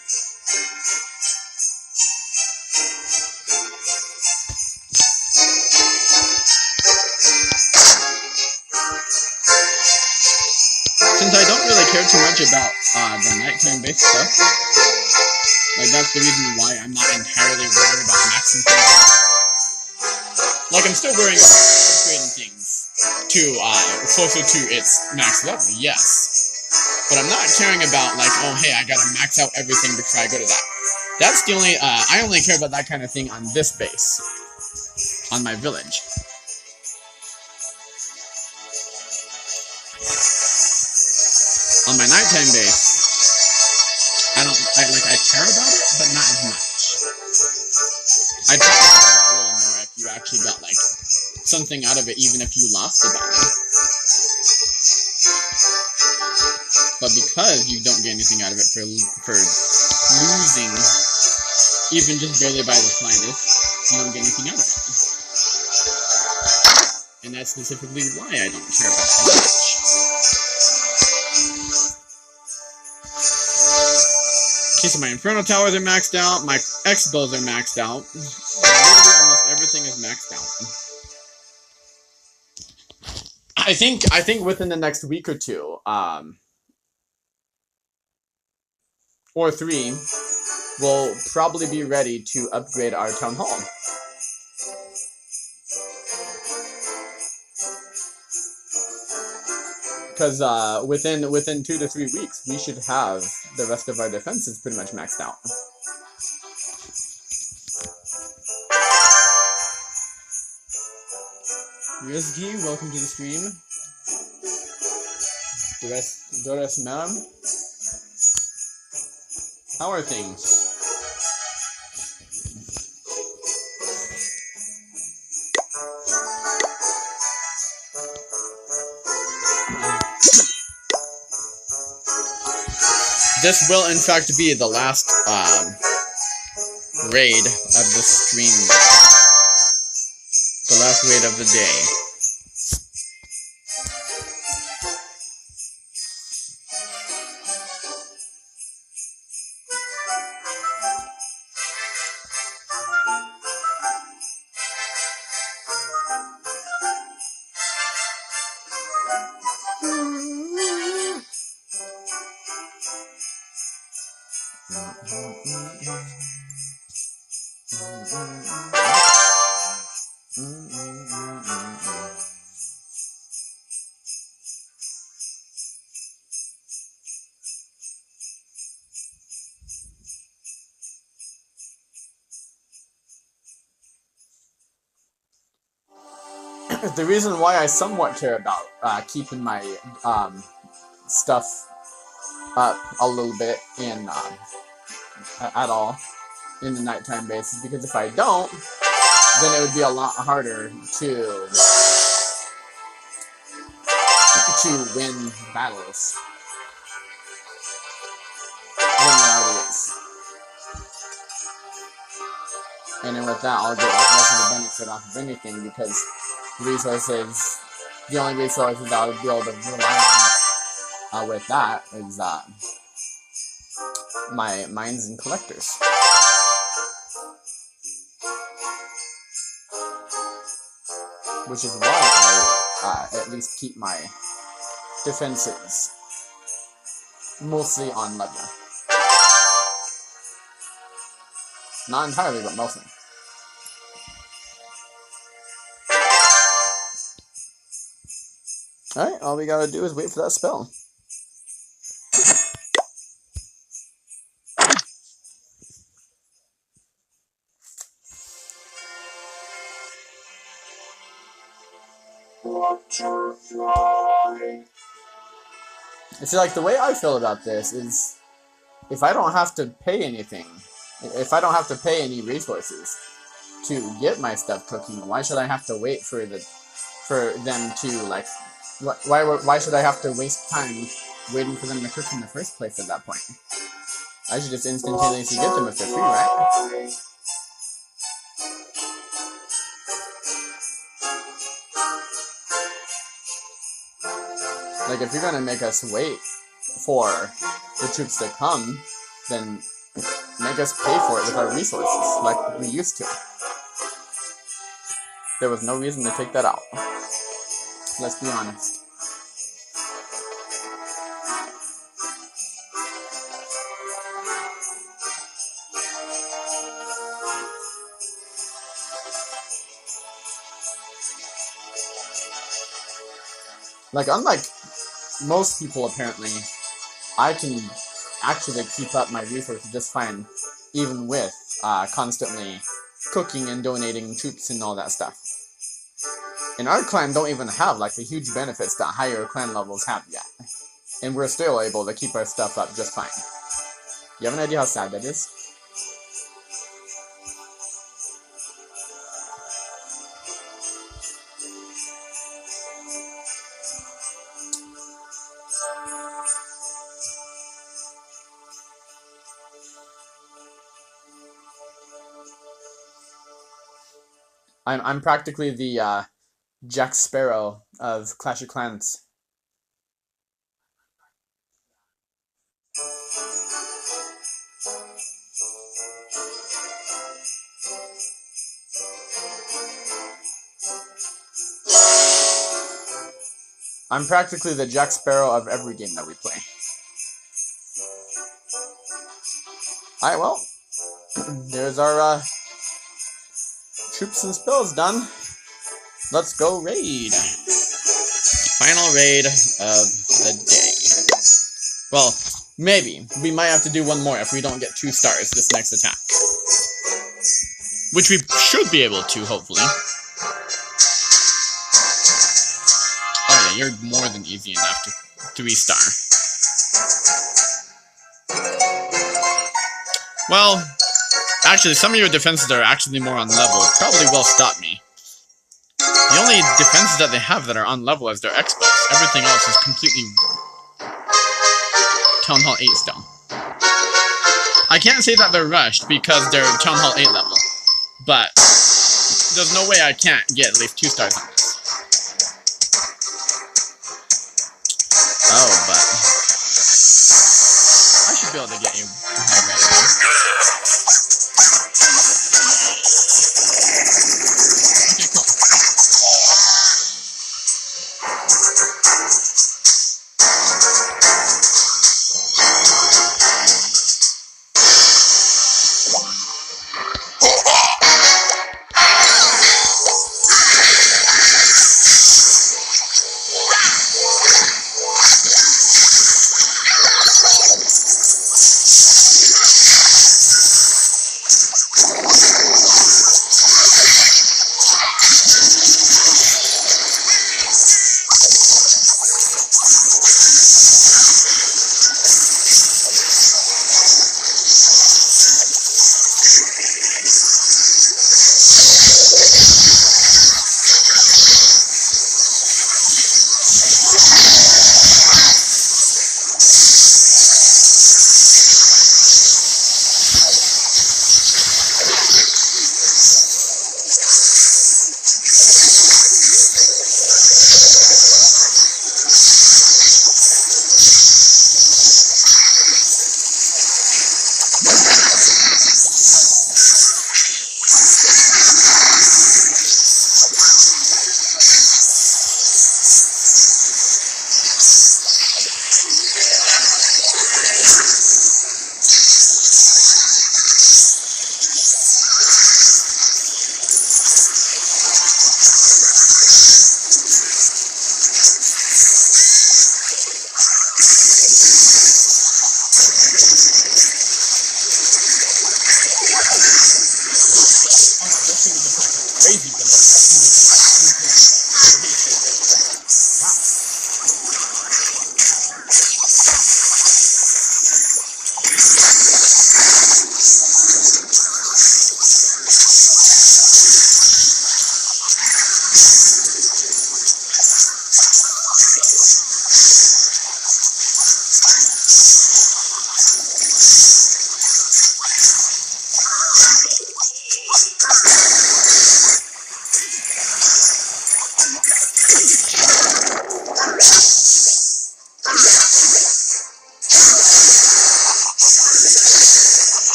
since I don't really care too much about the nighttime based stuff, like that's the reason why I'm not entirely worrying about maxing things out. Like I'm still worrying about upgrading things to closer to its max level, yes. But I'm not caring about like, oh hey, I gotta max out everything before I go to that. That's the only I only care about that kind of thing on this base. On my village. On my nighttime base, I care about it, but not as much. I'd probably care about it a little more if you actually got, like, something out of it, even if you lost the battle. But because you don't get anything out of it for losing, even just barely by the slightest, you don't get anything out of it. And that's specifically why I don't care about it as much. Okay, so my Inferno Towers are maxed out, my X-Bows are maxed out. Literally almost everything is maxed out. I think within the next week or two, or 3, we'll probably be ready to upgrade our Town Hall. Because within 2 to 3 weeks, we should have the rest of our defenses pretty much maxed out. Rizgi, welcome to the stream. Doris Ma'am, how are things? This will, in fact, be the last raid of the stream. The last raid of the day. The reason why I somewhat care about keeping my stuff up a little bit in at all in the nighttime base is because if I don't, then it would be a lot harder to win battles than it already is. And then with that, I'll get as much of a benefit off of anything because the only resources I would be able to rely on with that is my mines and collectors. Which is why I at least keep my defenses mostly on level. Not entirely, but mostly. Alright, all we gotta do is wait for that spell. It's like the way I feel about this is if I don't have to pay anything, if I don't have to pay any resources to get my stuff cooking, why should I have to wait for them to like why should I have to waste time waiting for them to cook in the first place at that point? I should just instantaneously get them if they're free, right? Like, if you're gonna make us wait for the troops to come, then make us pay for it with our resources, like we used to. There was no reason to take that out. Let's be honest. Like, unlike most people, apparently, I can actually keep up my resources just fine, even with constantly cooking and donating troops and all that stuff. And our clan don't even have, like, the huge benefits that higher clan levels have yet. And we're still able to keep our stuff up just fine. You have an idea how sad that is? I'm practically the Jack Sparrow of Clash of Clans. I'm practically the Jack Sparrow of every game that we play. Alright, well, there's our troops and spells done. Let's go raid. Final raid of the day. Well, maybe. We might have to do one more if we don't get 2 stars this next attack. Which we should be able to, hopefully. Oh yeah, you're more than easy enough to 3-star. Well, actually, some of your defenses are actually more on level. Probably will stop me. The only defenses that they have that are on level is their Xbox. Everything else is completely Town Hall 8 still. I can't say that they're rushed because they're Town Hall 8 level. But there's no way I can't get at least 2 stars on this. Oh, but I should be able to get you high right now. Okay, cool.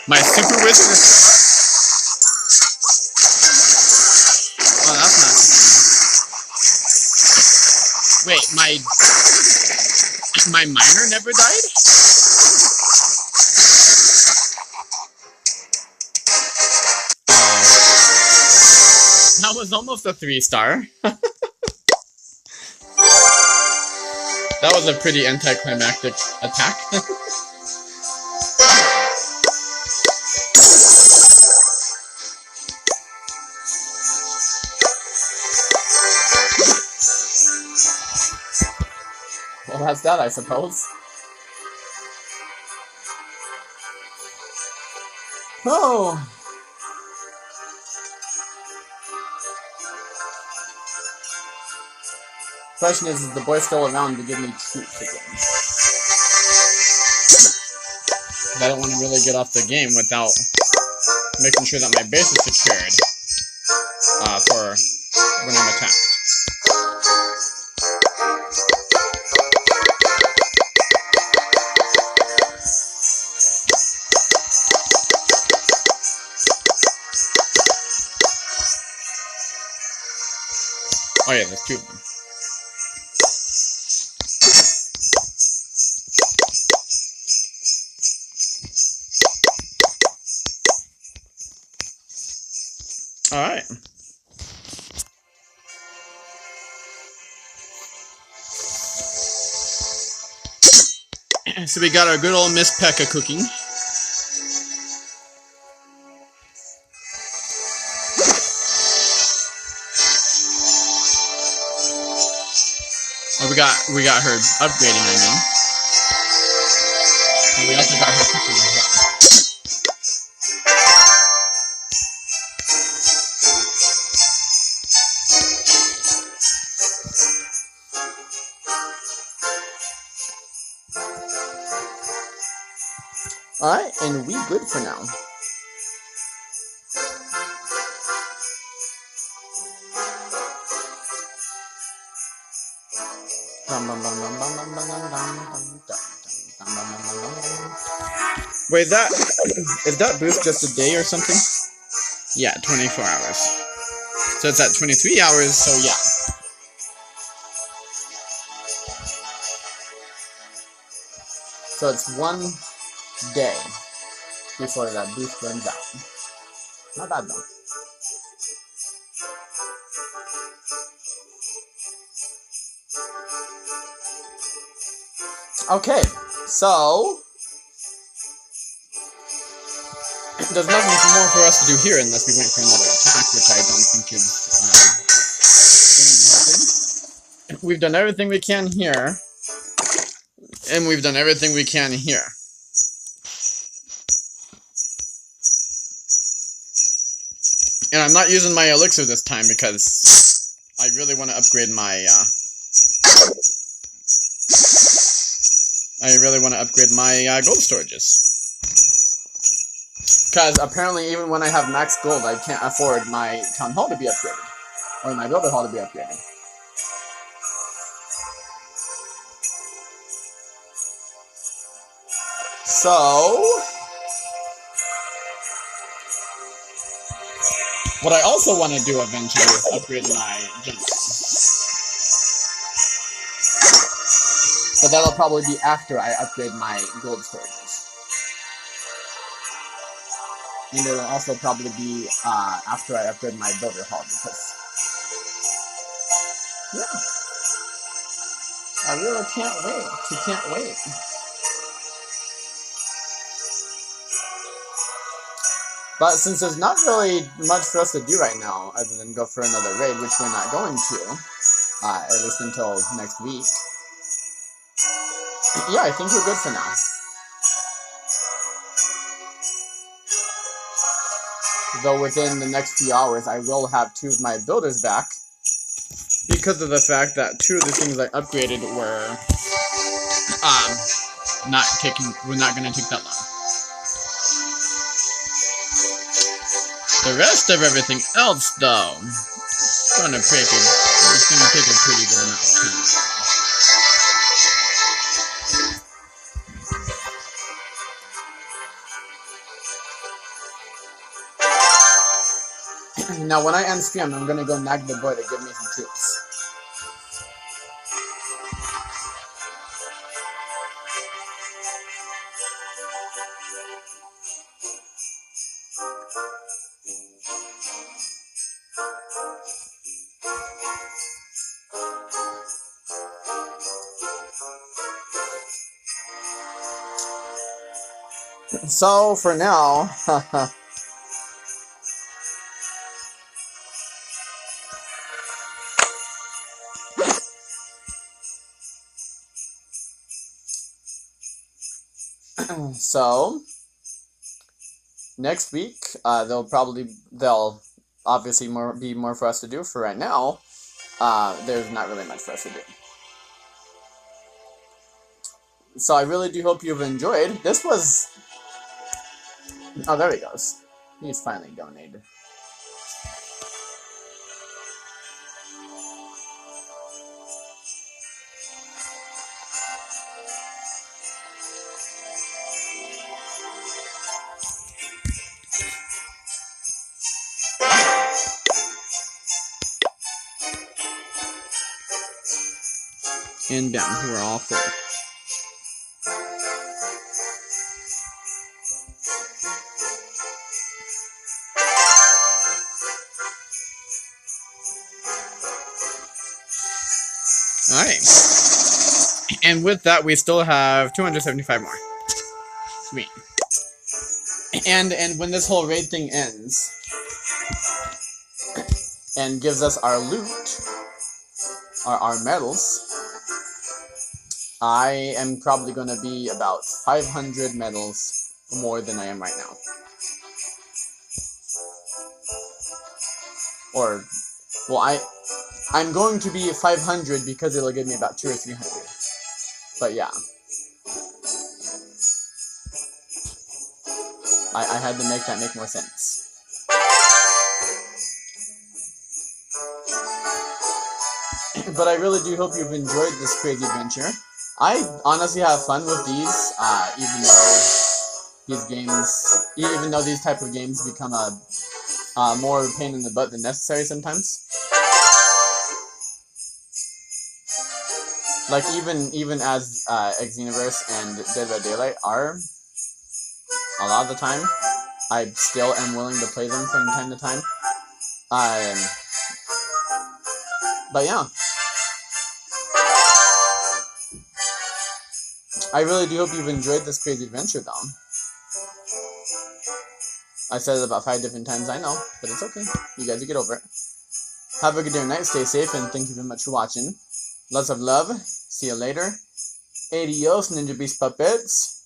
My super wizard is still up? Oh, that's not super. Wait, my miner never died? That was almost a 3-star. That was a pretty anticlimactic attack. Well, that's that, I suppose. Oh! Question is the boy still around to give me troops again? I don't want to really get off the game without making sure that my base is secured for when I'm attacked. Oh yeah, there's 2 of them. Alright. So we got our good old Miss P.E.K.K.A cooking. Oh, we got her upgrading, I mean. And we also got her cooking as well. Alright, and we good for now. Wait, is that boost just a day or something? Yeah, 24 hours. So it's at 23 hours, so yeah. So it's 1 day before that boost runs out. Not bad though. Okay, so there's nothing more for us to do here unless we went for another attack, which I don't think is going to happen. We've done everything we can here, and we've done everything we can here. And I'm not using my elixir this time because I really want to upgrade my gold storages. Because apparently even when I have max gold, I can't afford my town hall to be upgraded. Or my builder hall to be upgraded. So what I also want to do eventually is upgrade my jumps. But that'll probably be after I upgrade my gold storages. And it'll also probably be after I upgrade my builder hall because, yeah, I really can't wait. But since there's not really much for us to do right now, other than go for another raid, which we're not going to, at least until next week, yeah, I think we're good for now. Though within the next few hours, I will have 2 of my builders back, because of the fact that 2 of the things I upgraded were not going to take that long. The rest of everything else, though, it's going to take a pretty good amount of time. Now, when I end stream, I'm going to go nag the boy to give me some troops. So for now, so next week they'll obviously be more for us to do. For right now, there's not really much for us to do. So I really do hope you've enjoyed. This was... Oh, there he goes. He's finally donated. And down. We're all full. Alright. And with that, we still have 275 more. Sweet. And when this whole raid thing ends, and gives us our loot, our medals, I am probably going to be about 500 medals more than I am right now. Or, well, I'm going to be 500 because it'll give me about 200 or 300. But yeah. I had to make that make more sense. But I really do hope you've enjoyed this crazy adventure. I honestly have fun with these, even though these type of games become a more pain in the butt than necessary sometimes. Like even as Xenoverse and Dead by Daylight are, a lot of the time, I still am willing to play them from time to time. But yeah. I really do hope you've enjoyed this crazy adventure, though. I said it about 5 different times, I know, but it's okay. You guys will get over it. Have a good day or night, stay safe, and thank you very much for watching. Lots of love. See you later. Adios, Ninja Beast Puppets.